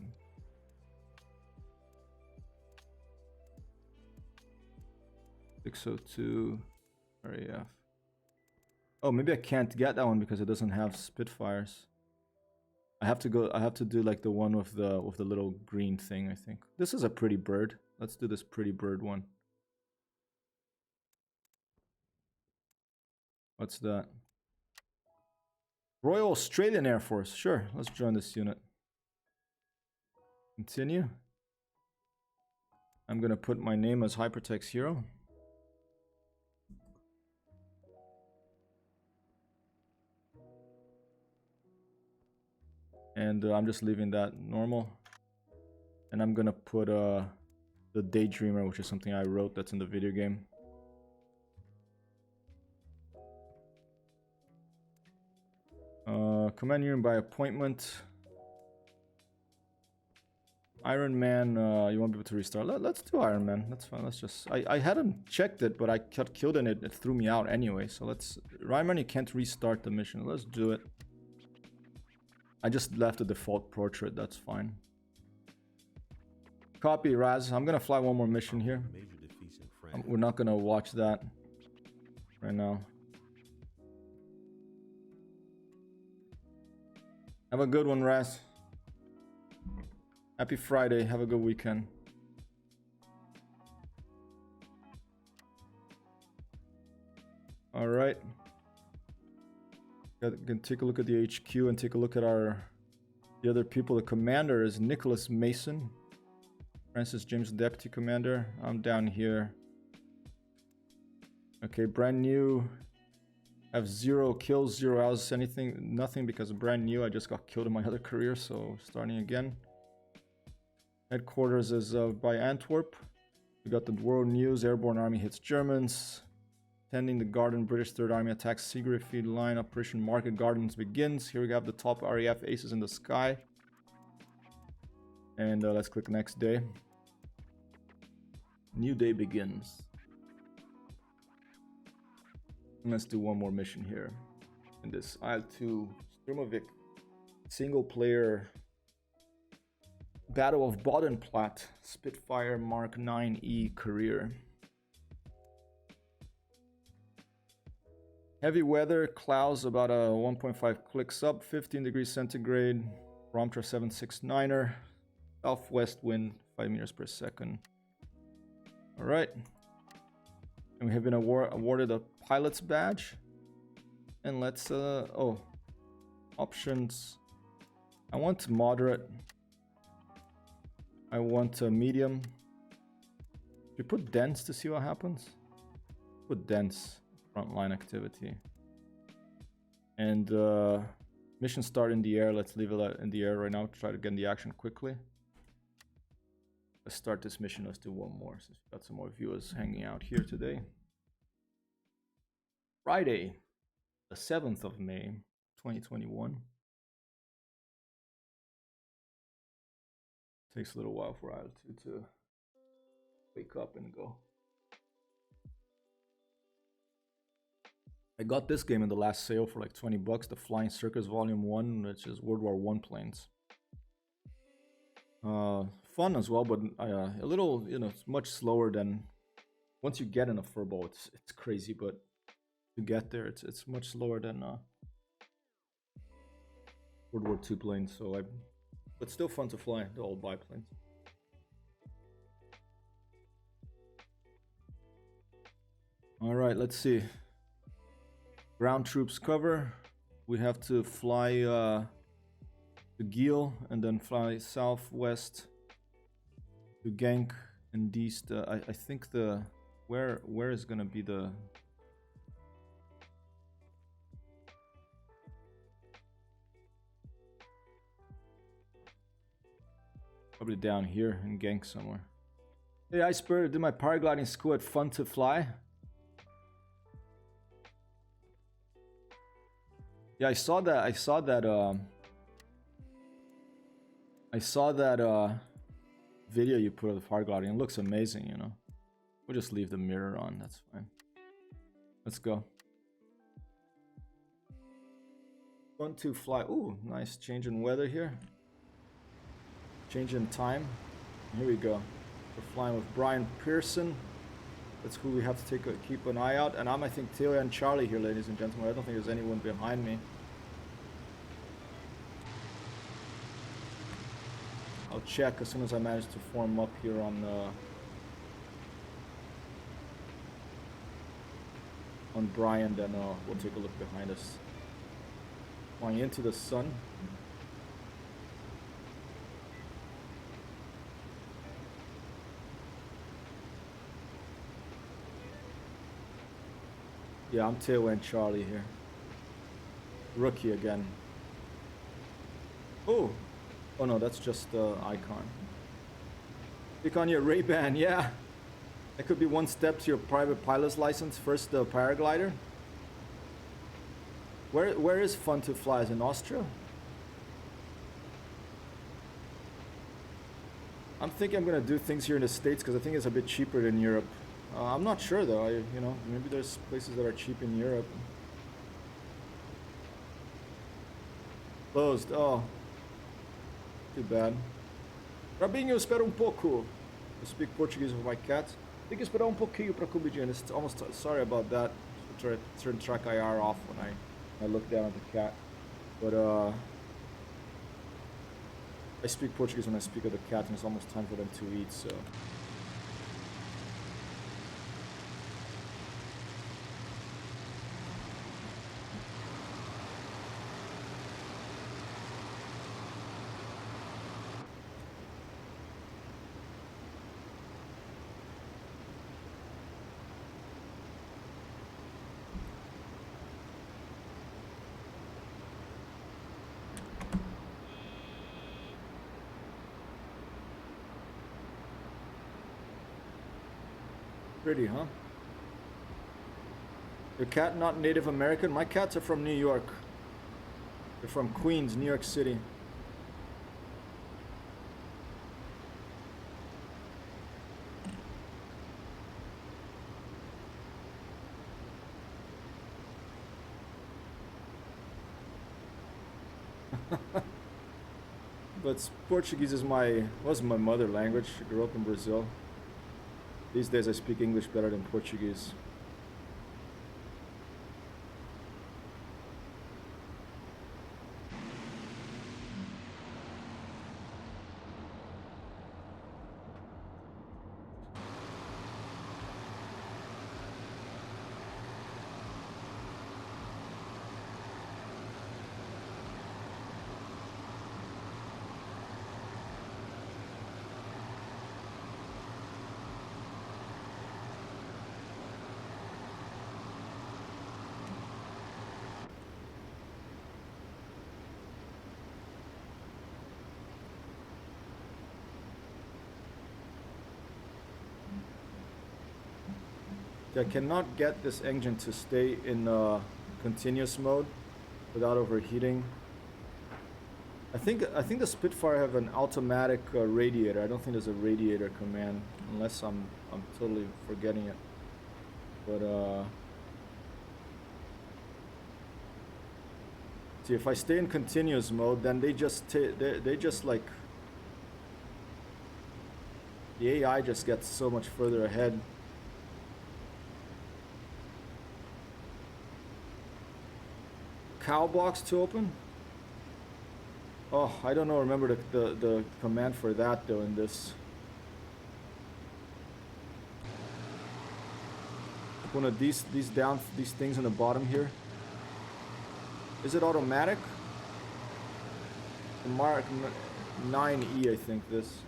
.602 RAF. Oh, maybe I can't get that one because it doesn't have Spitfires. I have to do like the one with the little green thing, I think. This is a pretty bird. Let's do this pretty bird one. What's that? Royal Australian Air Force. Sure, let's join this unit. Continue. I'm gonna put my name as Hypertext Hero. And I'm just leaving that normal. And I'm gonna put the Daydreamer, which is something I wrote that's in the video game. Command unit by appointment. Iron Man, you won't be able to restart. Let's do Iron Man. That's fine. Let's just... I hadn't checked it, but I got killed and it threw me out anyway. So let's... Iron Man, you can't restart the mission. Let's do it. I just left the default portrait. That's fine. Copy, Raz. I'm gonna fly one more mission here. We're not gonna watch that right now. Have a good one, Raz. Happy Friday. Have a good weekend. All right. Can take a look at the HQ and take a look at the other people. The commander is Nicholas Mason. Francis James, deputy commander. I'm down here. Okay, brand new. Have 0 kills, 0 hours, anything, nothing because brand new. I just got killed in my other career, so starting again. Headquarters is by Antwerp. We got the World News. Airborne Army hits Germans. Tending the Garden. British Third Army attacks Sigrid Feed Line. Operation Market Gardens begins. Here we have the top RAF aces in the sky. And let's click next day. New day begins. Let's do one more mission here. In this IL-2 Sturmovik single player Battle of Bodenplatte Spitfire Mark 9E career. Heavy weather, clouds about a 1.5 clicks up, 15 degrees centigrade, barometer 769er, southwest wind 5 meters per second. All right. And we have been awarded a pilot's badge. And let's, oh, options. I want moderate. I want medium. Should we put dense to see what happens? Put dense, frontline activity. And mission start in the air. Let's leave it in the air right now. Try to get in the action quickly. Let's start this mission. Let's do one more since we've got some more viewers hanging out here today. Friday, the 7th of May, 2021. Takes a little while for IL-2 to wake up and go. I got this game in the last sale for like 20 bucks, the Flying Circus Volume 1, which is World War I planes. Fun as well, but a little, you know, it's much slower than... Once you get in a furball, it's crazy, but to get there, it's much slower than World War II planes, so but still fun to fly, the old biplanes. All right, let's see. Ground troops cover. We have to fly to Giel and then fly southwest to Genk and east. I think the where is gonna be the probably down here in Genk somewhere. Hey, I Spirit, did my paragliding school at Fun to Fly? Yeah, I saw that video you put of the paragliding. It looks amazing, you know. We'll just leave the mirror on, that's fine. Let's go. Fun to Fly. Ooh, nice change in weather here. Change in time. Here we go. We're flying with Brian Pearson. That's who we have to keep an eye out. And I think Taylor and Charlie here, ladies and gentlemen. I don't think there's anyone behind me. I'll check as soon as I manage to form up here on Brian. Then we'll take a look behind us. Flying into the sun. Yeah, I'm Taylor and Charlie here. Rookie again. Oh no, that's just the icon. Pick on your Ray-Ban, yeah. That could be one step to your private pilot's license. First, the paraglider. Where is fun to fly? Is it in Austria? I'm thinking I'm gonna do things here in the States because I think it's a bit cheaper than Europe. I'm not sure though. You know, maybe there's places that are cheap in Europe. Closed. Oh, too bad. Rabinho, espera um pouco. I speak Portuguese with my cat. Tem que esperar um pouquinho para comidinha. It's almost sorry about that. Try to turn track IR off when I look down at the cat. But I speak Portuguese when I speak of the cat, and it's almost time for them to eat. So. Pretty, huh? Your cat not Native American? My cats are from New York. They're from Queens, New York City. But Portuguese is was my mother language. I grew up in Brazil. These days I speak English better than Portuguese. I cannot get this engine to stay in continuous mode without overheating. I think the Spitfire have an automatic radiator. I don't think there's a radiator command, unless I'm totally forgetting it. But see, if I stay in continuous mode, then they just like the AI just gets so much further ahead. Cow box to open? Oh, I don't know. Remember the command for that though in this. One of these things on the bottom here. Is it automatic? Mark 9E, I think this.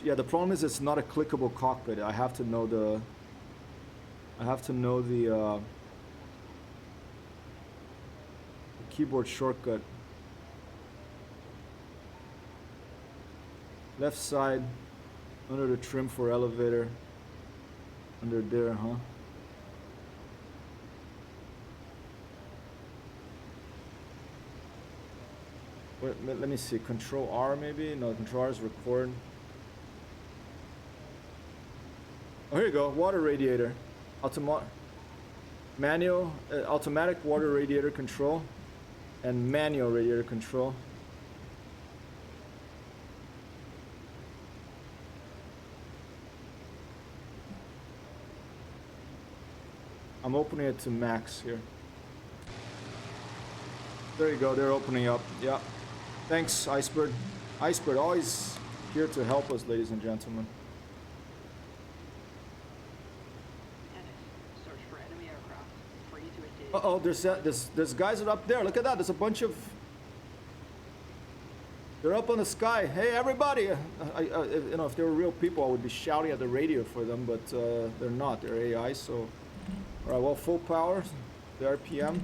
Yeah, the problem is it's not a clickable cockpit. I have to know the keyboard shortcut. Left side, under the trim for elevator. Under there, huh? Wait, let me see. Control R maybe? No, Control R is record. Oh, here you go. Water radiator. Manual, automatic water radiator control. And manual radiator control. I'm opening it to max here. There you go, they're opening up. Yeah. Thanks, Icebird. Icebird, always here to help us, ladies and gentlemen. Search for enemy aircraft. Free to engage. Uh-oh, there's guys up there. Look at that. There's a bunch of... They're up on the sky. Hey, everybody! You know, if they were real people, I would be shouting at the radio for them, but they're not. They're AI, so... All right, well, full power. The RPM.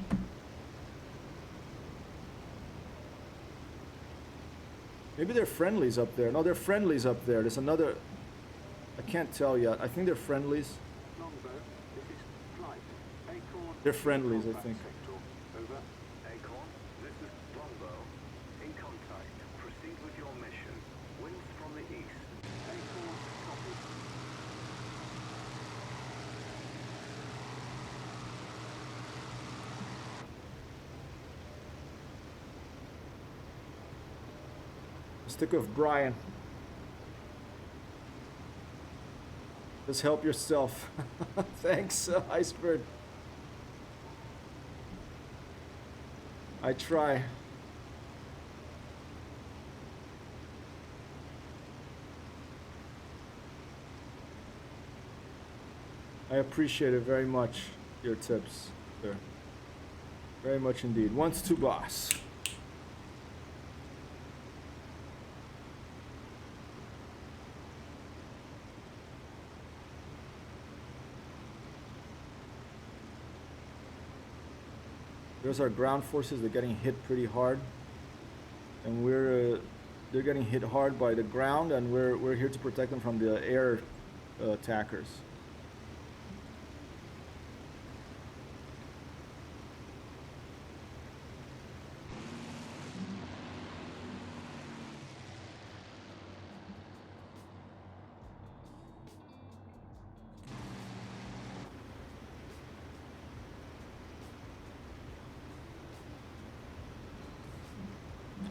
Maybe they're friendlies up there. No, they're friendlies up there. There's another... I can't tell yet. I think they're friendlies. Longbow, this is flight. Acorn. They're friendlies, I contact think. sector. Over. Acorn, this is Longbow. In contact. Proceed with your mission. Winds from the east. Acorn, copy. Stick with Brian. Just help yourself. Thanks, Iceberg. I try. I appreciate it very much, your tips, sir. Very much indeed. Once to boss. There's our ground forces. They're getting hit pretty hard, and they're getting hit hard by the ground, and we're here to protect them from the air attackers.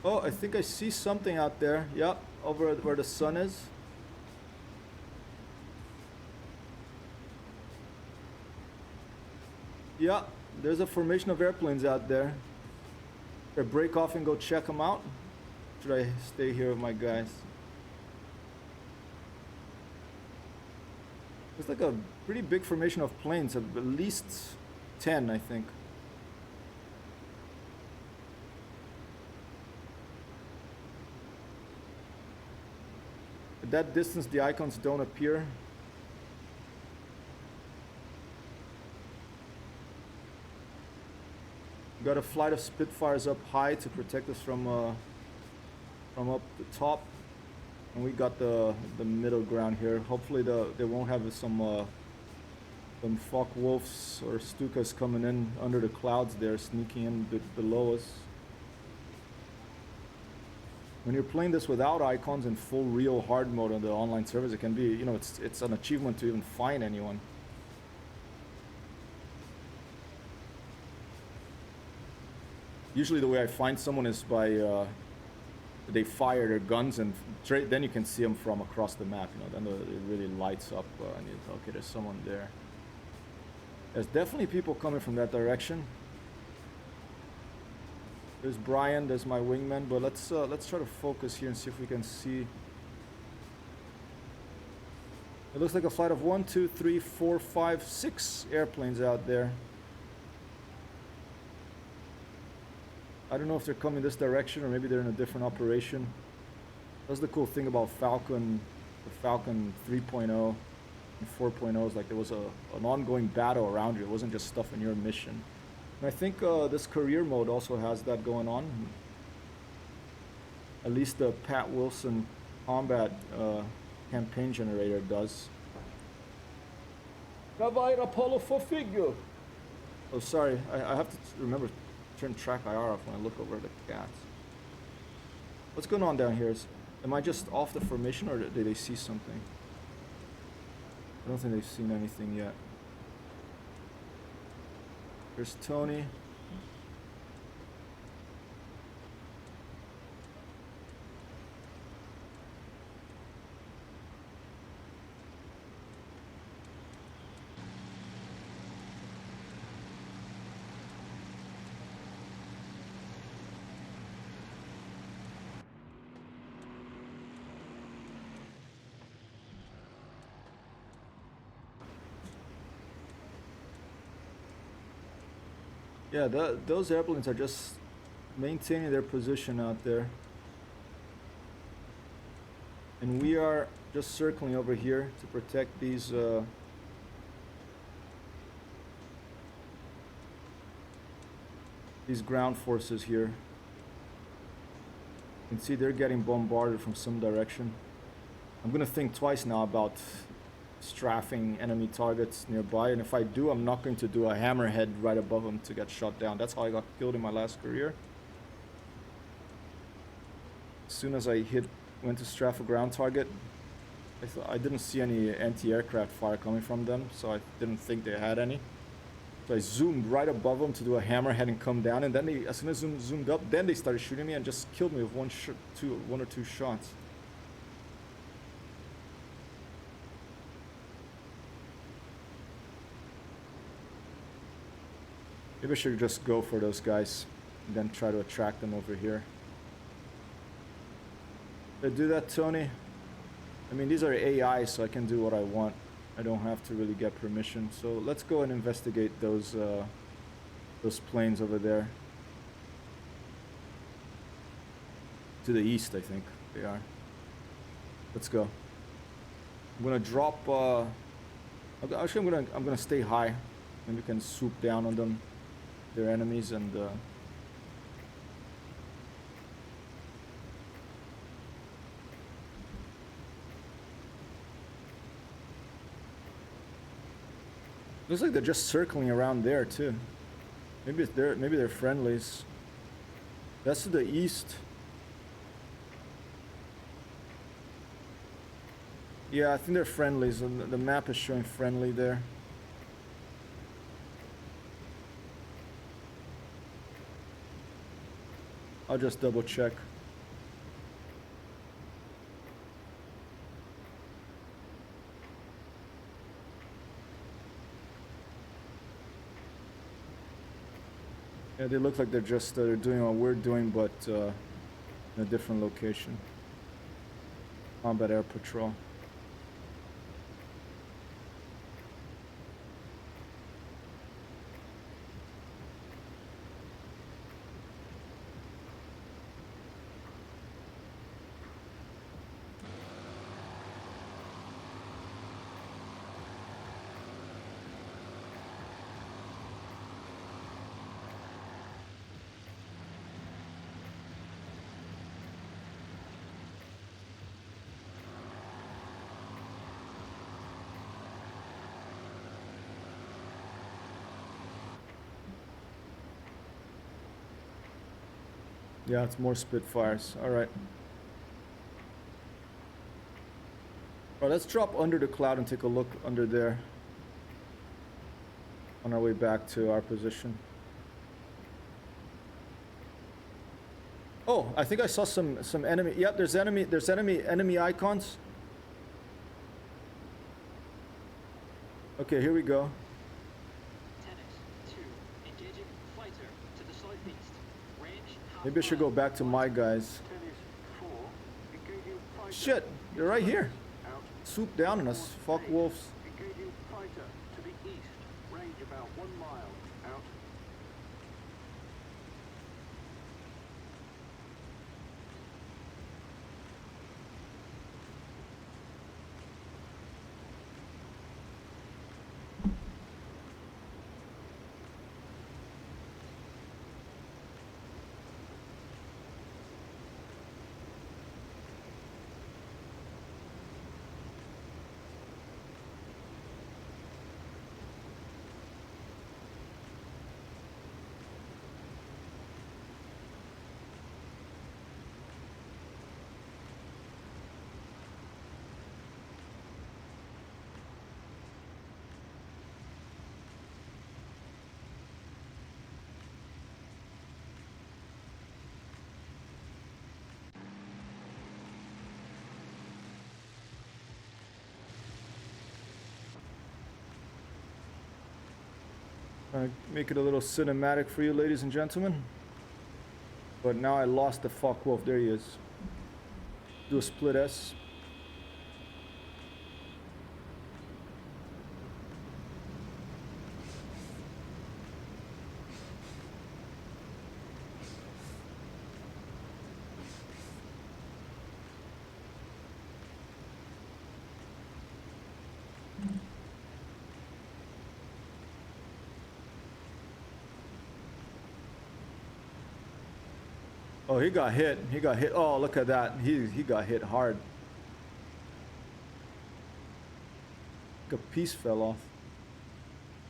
Oh, I think I see something out there. Yep, over where the sun is. Yeah, there's a formation of airplanes out there. Should I break off and go check them out? Should I stay here with my guys? It's like a pretty big formation of planes, at least 10, I think. At that distance, the icons don't appear. Got a flight of Spitfires up high to protect us from up the top, and we got the middle ground here. Hopefully, they won't have some Focke Wolves or Stukas coming in under the clouds there, sneaking in below us. When you're playing this without icons in full real hard mode on the online servers, it can be, you know, it's an achievement to even find anyone. Usually the way I find someone is by they fire their guns, and then you can see them from across the map. You know, then it really lights up, and you, okay, there's someone there. There's definitely people coming from that direction. There's Brian, there's my wingman, but let's try to focus here and see if we can see. It looks like a flight of 1, 2, 3, 4, 5, 6 airplanes out there. I don't know if they're coming this direction or maybe they're in a different operation. That's the cool thing about Falcon, the Falcon 3.0 and 4.0 is like there was an ongoing battle around you. It wasn't just stuff in your mission. And I think this career mode also has that going on. At least the Pat Wilson combat campaign generator does. Apollo for figure. Oh, sorry. I have to remember to turn track IR off when I look over the cats. What's going on down here? Am I just off the formation, or did they see something? I don't think they've seen anything yet. There's Tony. Yeah, those airplanes are just maintaining their position out there. And we are just circling over here to protect these ground forces here. You can see they're getting bombarded from some direction. I'm gonna think twice now about strafing enemy targets nearby, and if I do, I'm not going to do a hammerhead right above them to get shot down. That's how I got killed in my last career. As soon as I went to strafe a ground target, I didn't see any anti-aircraft fire coming from them, so I didn't think they had any. So I zoomed right above them to do a hammerhead and come down, and then as soon as I zoomed up, then they started shooting me and just killed me with one or two shots. Maybe I should just go for those guys and then try to attract them over here. Did I do that, Tony? I mean, these are AI, so I can do what I want. I don't have to really get permission. So let's go and investigate those planes over there. To the east, I think they are. Let's go. I'm gonna drop. Actually, I'm gonna stay high, and we can swoop down on them, their enemies, and. Looks like they're just circling around there too. Maybe they're friendlies. That's to the east. Yeah, I think they're friendlies. The map is showing friendly there. I'll just double check. Yeah, they look like they're just they're doing what we're doing, but in a different location. Combat air patrol. Yeah, it's more Spitfires. All right. All right, let's drop under the cloud and take a look under there on our way back to our position. Oh, I think I saw some enemy. Yep, there's enemy icons. Okay, here we go. Tennis 2, engaging fighter to the southeast. Range half Maybe I should go mile. back to my guys. Tennis 4, engaging fighter. Shit, they're right here. Out. Swoop down on us. Fuck wolves. Engaging fighter to the east. Range about 1 mile. Out. Make it a little cinematic for you, ladies and gentlemen. But now I lost the fuck wolf. There he is. Do a split S. Oh, he got hit. He got hit. Oh, look at that. He got hit hard. Like a piece fell off.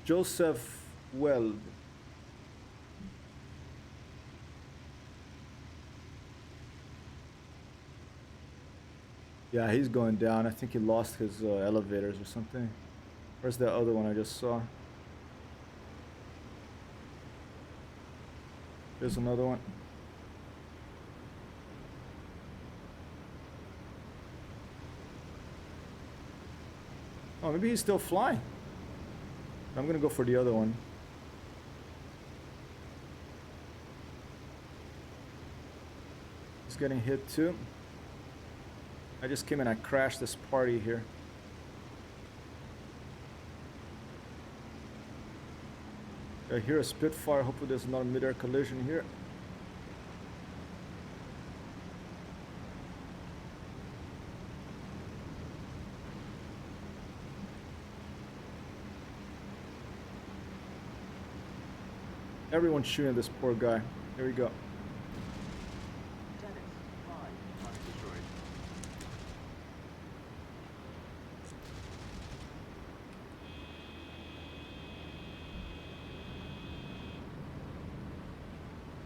Joseph Weld. Yeah, he's going down. I think he lost his elevators or something. Where's that other one I just saw? There's another one. Oh, maybe he's still flying. I'm gonna go for the other one. He's getting hit too. I just came and I crashed this party here. I hear a Spitfire. Hopefully there's not a mid-air collision here. Everyone's shooting at this poor guy. Here we go. Tennis, 5, target destroyed.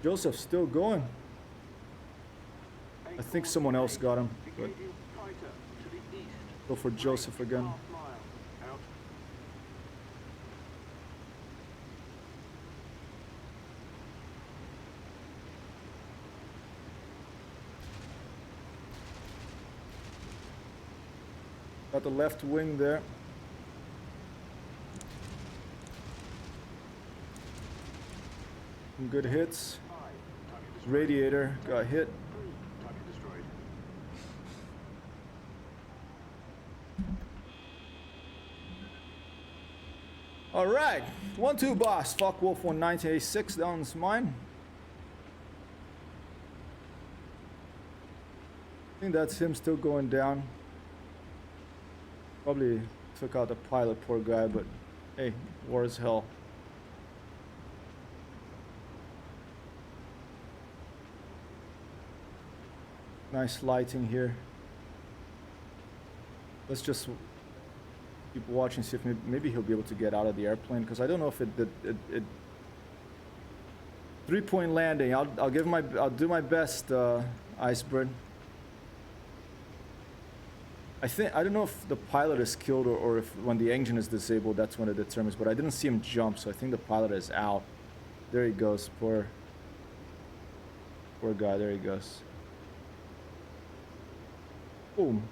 Joseph's still going. I think someone else got him, but Engaging fighter to the east. go for Joseph again. Half mile. Out. Got the left wing there. Some good hits. 5, target destroyed. Radiator got hit. 3, target destroyed. All right, 1-2 boss. Fuck Wolf 1986. That one's mine. I think that's him still going down. Probably took out the pilot, poor guy, but hey, war is hell. Nice lighting here. Let's just keep watching, see if maybe he'll be able to get out of the airplane, because I don't know if it 3-point landing. I'll do my best, Iceberg. I don't know if the pilot is killed or if when the engine is disabled, that's when it determines, but I didn't see him jump, so I think the pilot is out. There he goes, poor guy, there he goes. Boom.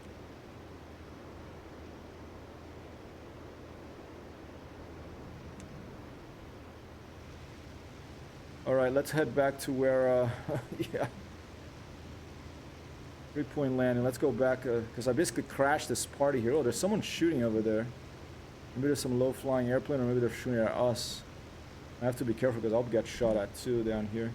All right, let's head back to where, yeah. 3-point landing. Let's go back, because I basically crashed this party here. Oh, there's someone shooting over there. Maybe there's some low-flying airplane, or maybe they're shooting at us. I have to be careful, because I'll get shot at too down here.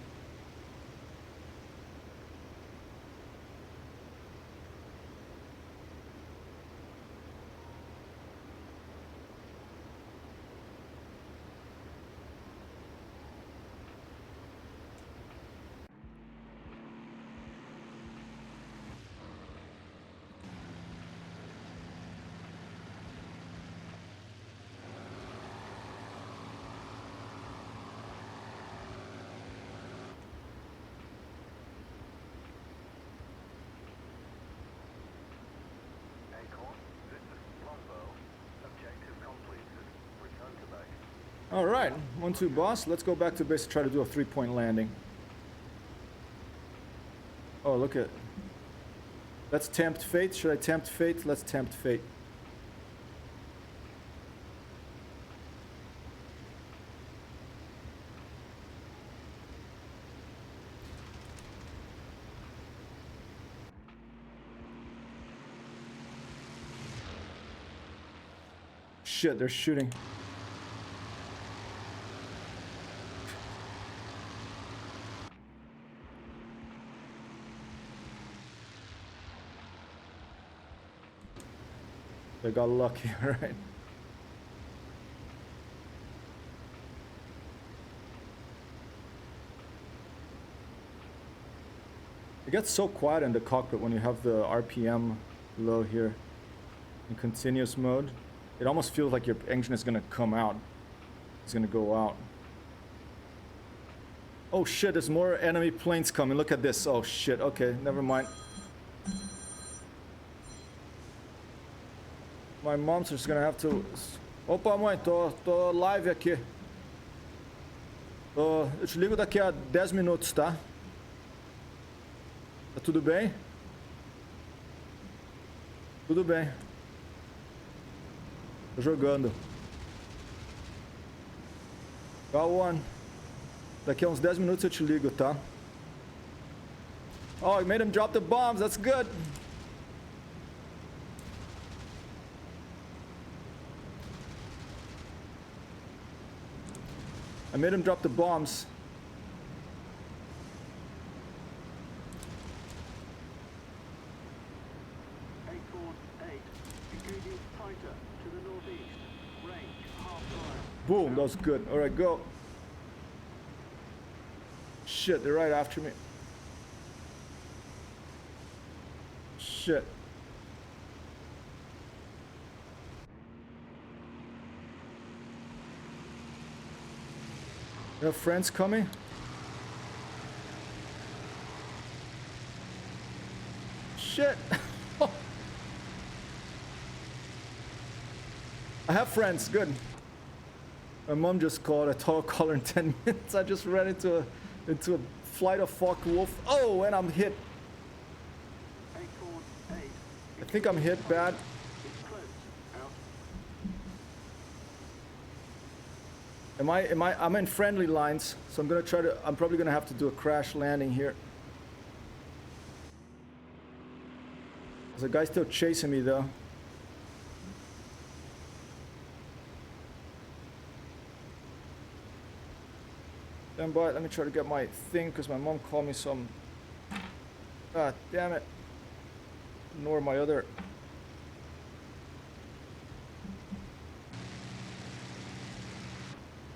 All right, 1-2 boss. Let's go back to base to try to do a 3-point landing. Oh, look at. Let's tempt fate. Should I tempt fate? Let's tempt fate. Shit, they're shooting. I got lucky, right? It gets so quiet in the cockpit when you have the RPM low here in continuous mode. It almost feels like your engine is gonna come out. It's gonna go out. Oh shit, there's more enemy planes coming. Look at this. Oh shit, okay, never mind. My mom's just gonna have to... Opa, mãe, tô live aqui. Eu te ligo daqui a 10 minutos, tá? Tá tudo bem? Tudo bem. Tô jogando. Go on. Daqui a uns 10 minutos eu te ligo, tá? Oh, you made him drop the bombs. That's good. I made him drop the bombs. Acorn 8, engaging fighter to the northeast. Range half mile. Boom, that was good. All right, go. Shit, they're right after me. Shit. You have friends coming? Shit. I have friends, good. My mom just called. I told her call her in 10 minutes. I just ran into a flight of fuck wolf. Oh, and I'm hit. Acorn 8, I think I'm hit bad. it's close. Out. I'm in friendly lines, so I'm probably gonna have to do a crash landing here. There's a guy still chasing me though. Stand by, let me try to get my thing because my mom called me some. Ah, damn it. Ignore my other.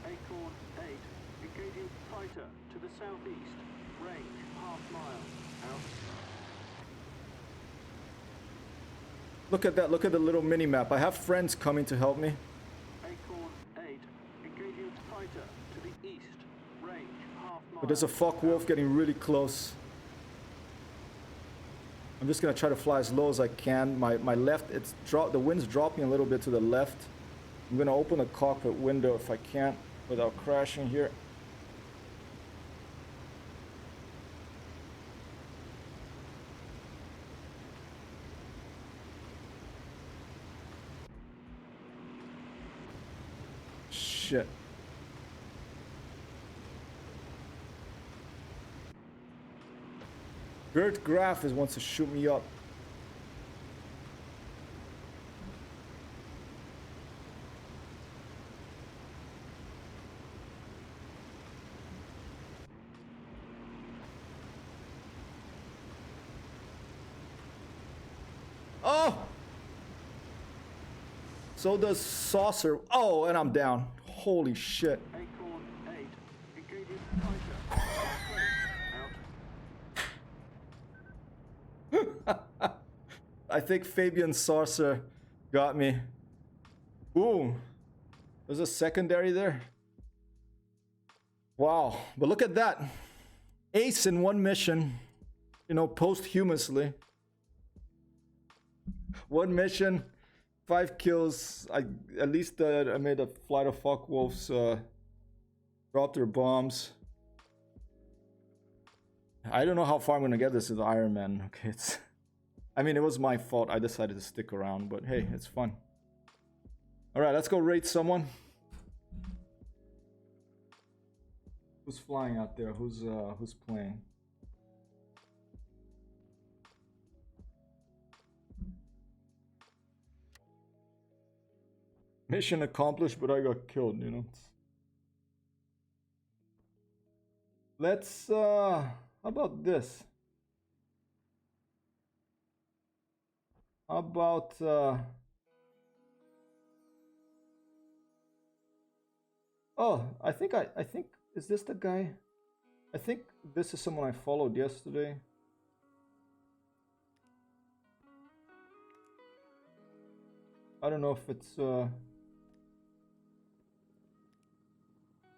Acorn 8, engaging fighter to the southeast. Range half mile. Out. Look at that, look at the little mini map. I have friends coming to help me. Acorn 8, engaging fighter to the east. Range half mile. But there's a fuck wolf getting really close. I'm just gonna try to fly as low as I can. My left, the wind's dropping a little bit to the left. I'm gonna open the cockpit window if I can without crashing here. Shit. Gert Graff wants to shoot me up. Oh! So does Saucer. Oh, and I'm down. Holy shit. Acorn 8, engaging fighter. Out. I think Fabian Saucer got me. Ooh. There's a secondary there. Wow. But look at that. Ace in one mission. You know, posthumously. One mission. 5 kills. At least I made a flight of fuck wolves drop their bombs. I don't know how far I'm gonna get this with Iron Man. Okay, I mean, it was my fault. I decided to stick around, but hey, it's fun. All right, let's go raid someone. Who's flying out there? Who's playing? Mission accomplished, but I got killed, you know. Let's how about this? How about oh, I think is this the guy? I think this is someone I followed yesterday. I don't know if it's no,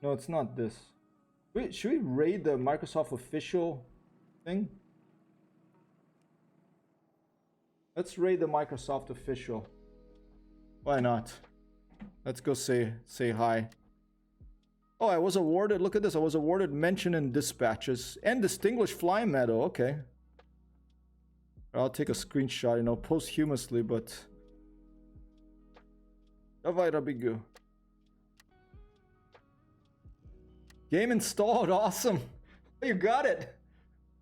it's not this. Should we raid the Microsoft official thing? Let's raid the Microsoft official. Why not? Let's go say hi. Oh, I was awarded, look at this, I was awarded mention in dispatches and distinguished flying medal. Okay. I'll take a screenshot, you know, posthumously, but Davai Rabigu. Game installed, awesome. You got it.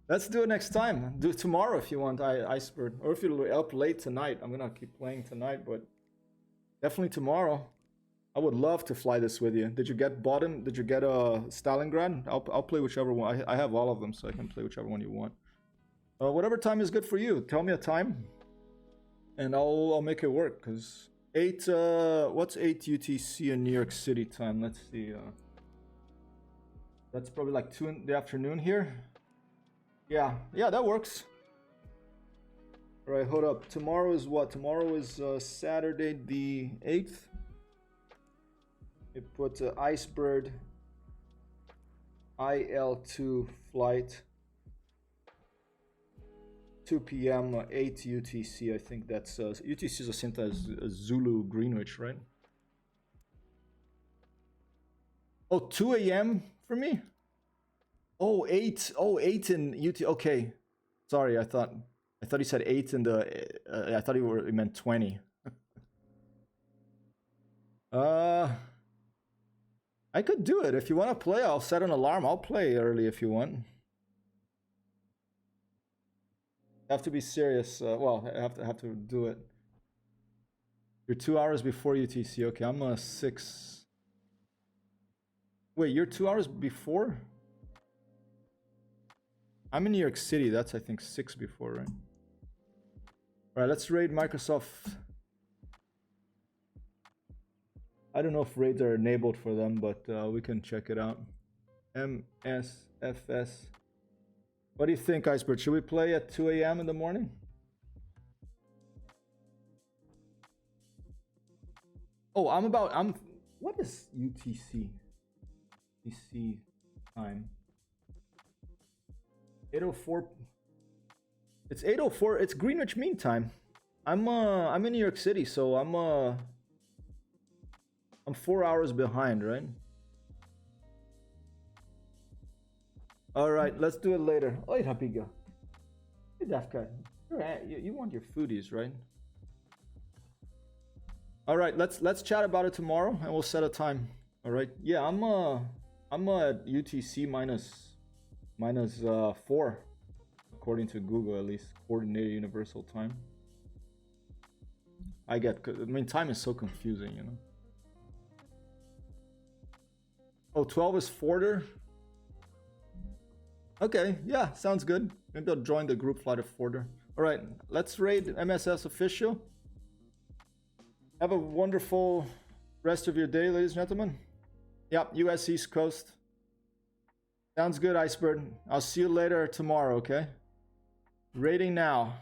Let's do it next time. Do it tomorrow if you want, Iceberg. Or if you're up late tonight. I'm gonna keep playing tonight, but definitely tomorrow. I would love to fly this with you. Did you get bottom? Did you get a Stalingrad? I'll play whichever one. I have all of them, so I can play whichever one you want. Whatever time is good for you. Tell me a time, and I'll make it work. Cause 8. What's 8 UTC in New York City time? Let's see. That's probably like 2 in the afternoon here. Yeah, that works. All right, hold up. Tomorrow is what? Tomorrow is Saturday the 8th. It put Icebird IL2 flight 2 p.m. 8 UTC. I think that's UTC is the same time as Zulu Greenwich, right? Oh, 2 a.m. for me. Oh, 8. Oh, 8 in UT. Okay, sorry. I thought you said 8 in the. I thought you meant 20. I could do it if you want to play. I'll set an alarm. I'll play early if you want. Have to be serious. Well, I have to do it. You're 2 hours before UTC. Okay, I'm 6. Wait, you're 2 hours before? I'm in New York City. That's I think 6 before, right? All right, let's raid Microsoft. I don't know if raids are enabled for them, but we can check it out. MSFS. What do you think, Iceberg? Should we play at 2 a.m. in the morning? Oh, what is UTC? UTC time. 8:04. It's 8:04. It's Greenwich Mean Time. I'm in New York City, so I'm 4 hours behind, right? All right, let's do it later. Oi, Rapiga. Hey, Dafka. You want your foodies, right? All right, let's chat about it tomorrow, and we'll set a time. All right. Yeah, I'm at UTC minus 4, according to Google, at least coordinated universal time. I mean, time is so confusing, you know. Oh, 12 is Forder. Okay, yeah, sounds good. Maybe I'll join the group flight of Forder. All right, let's raid MSS official. Have a wonderful rest of your day, ladies and gentlemen. Yep, US East Coast. Sounds good, Iceberg. I'll see you later tomorrow, okay? Raiding now.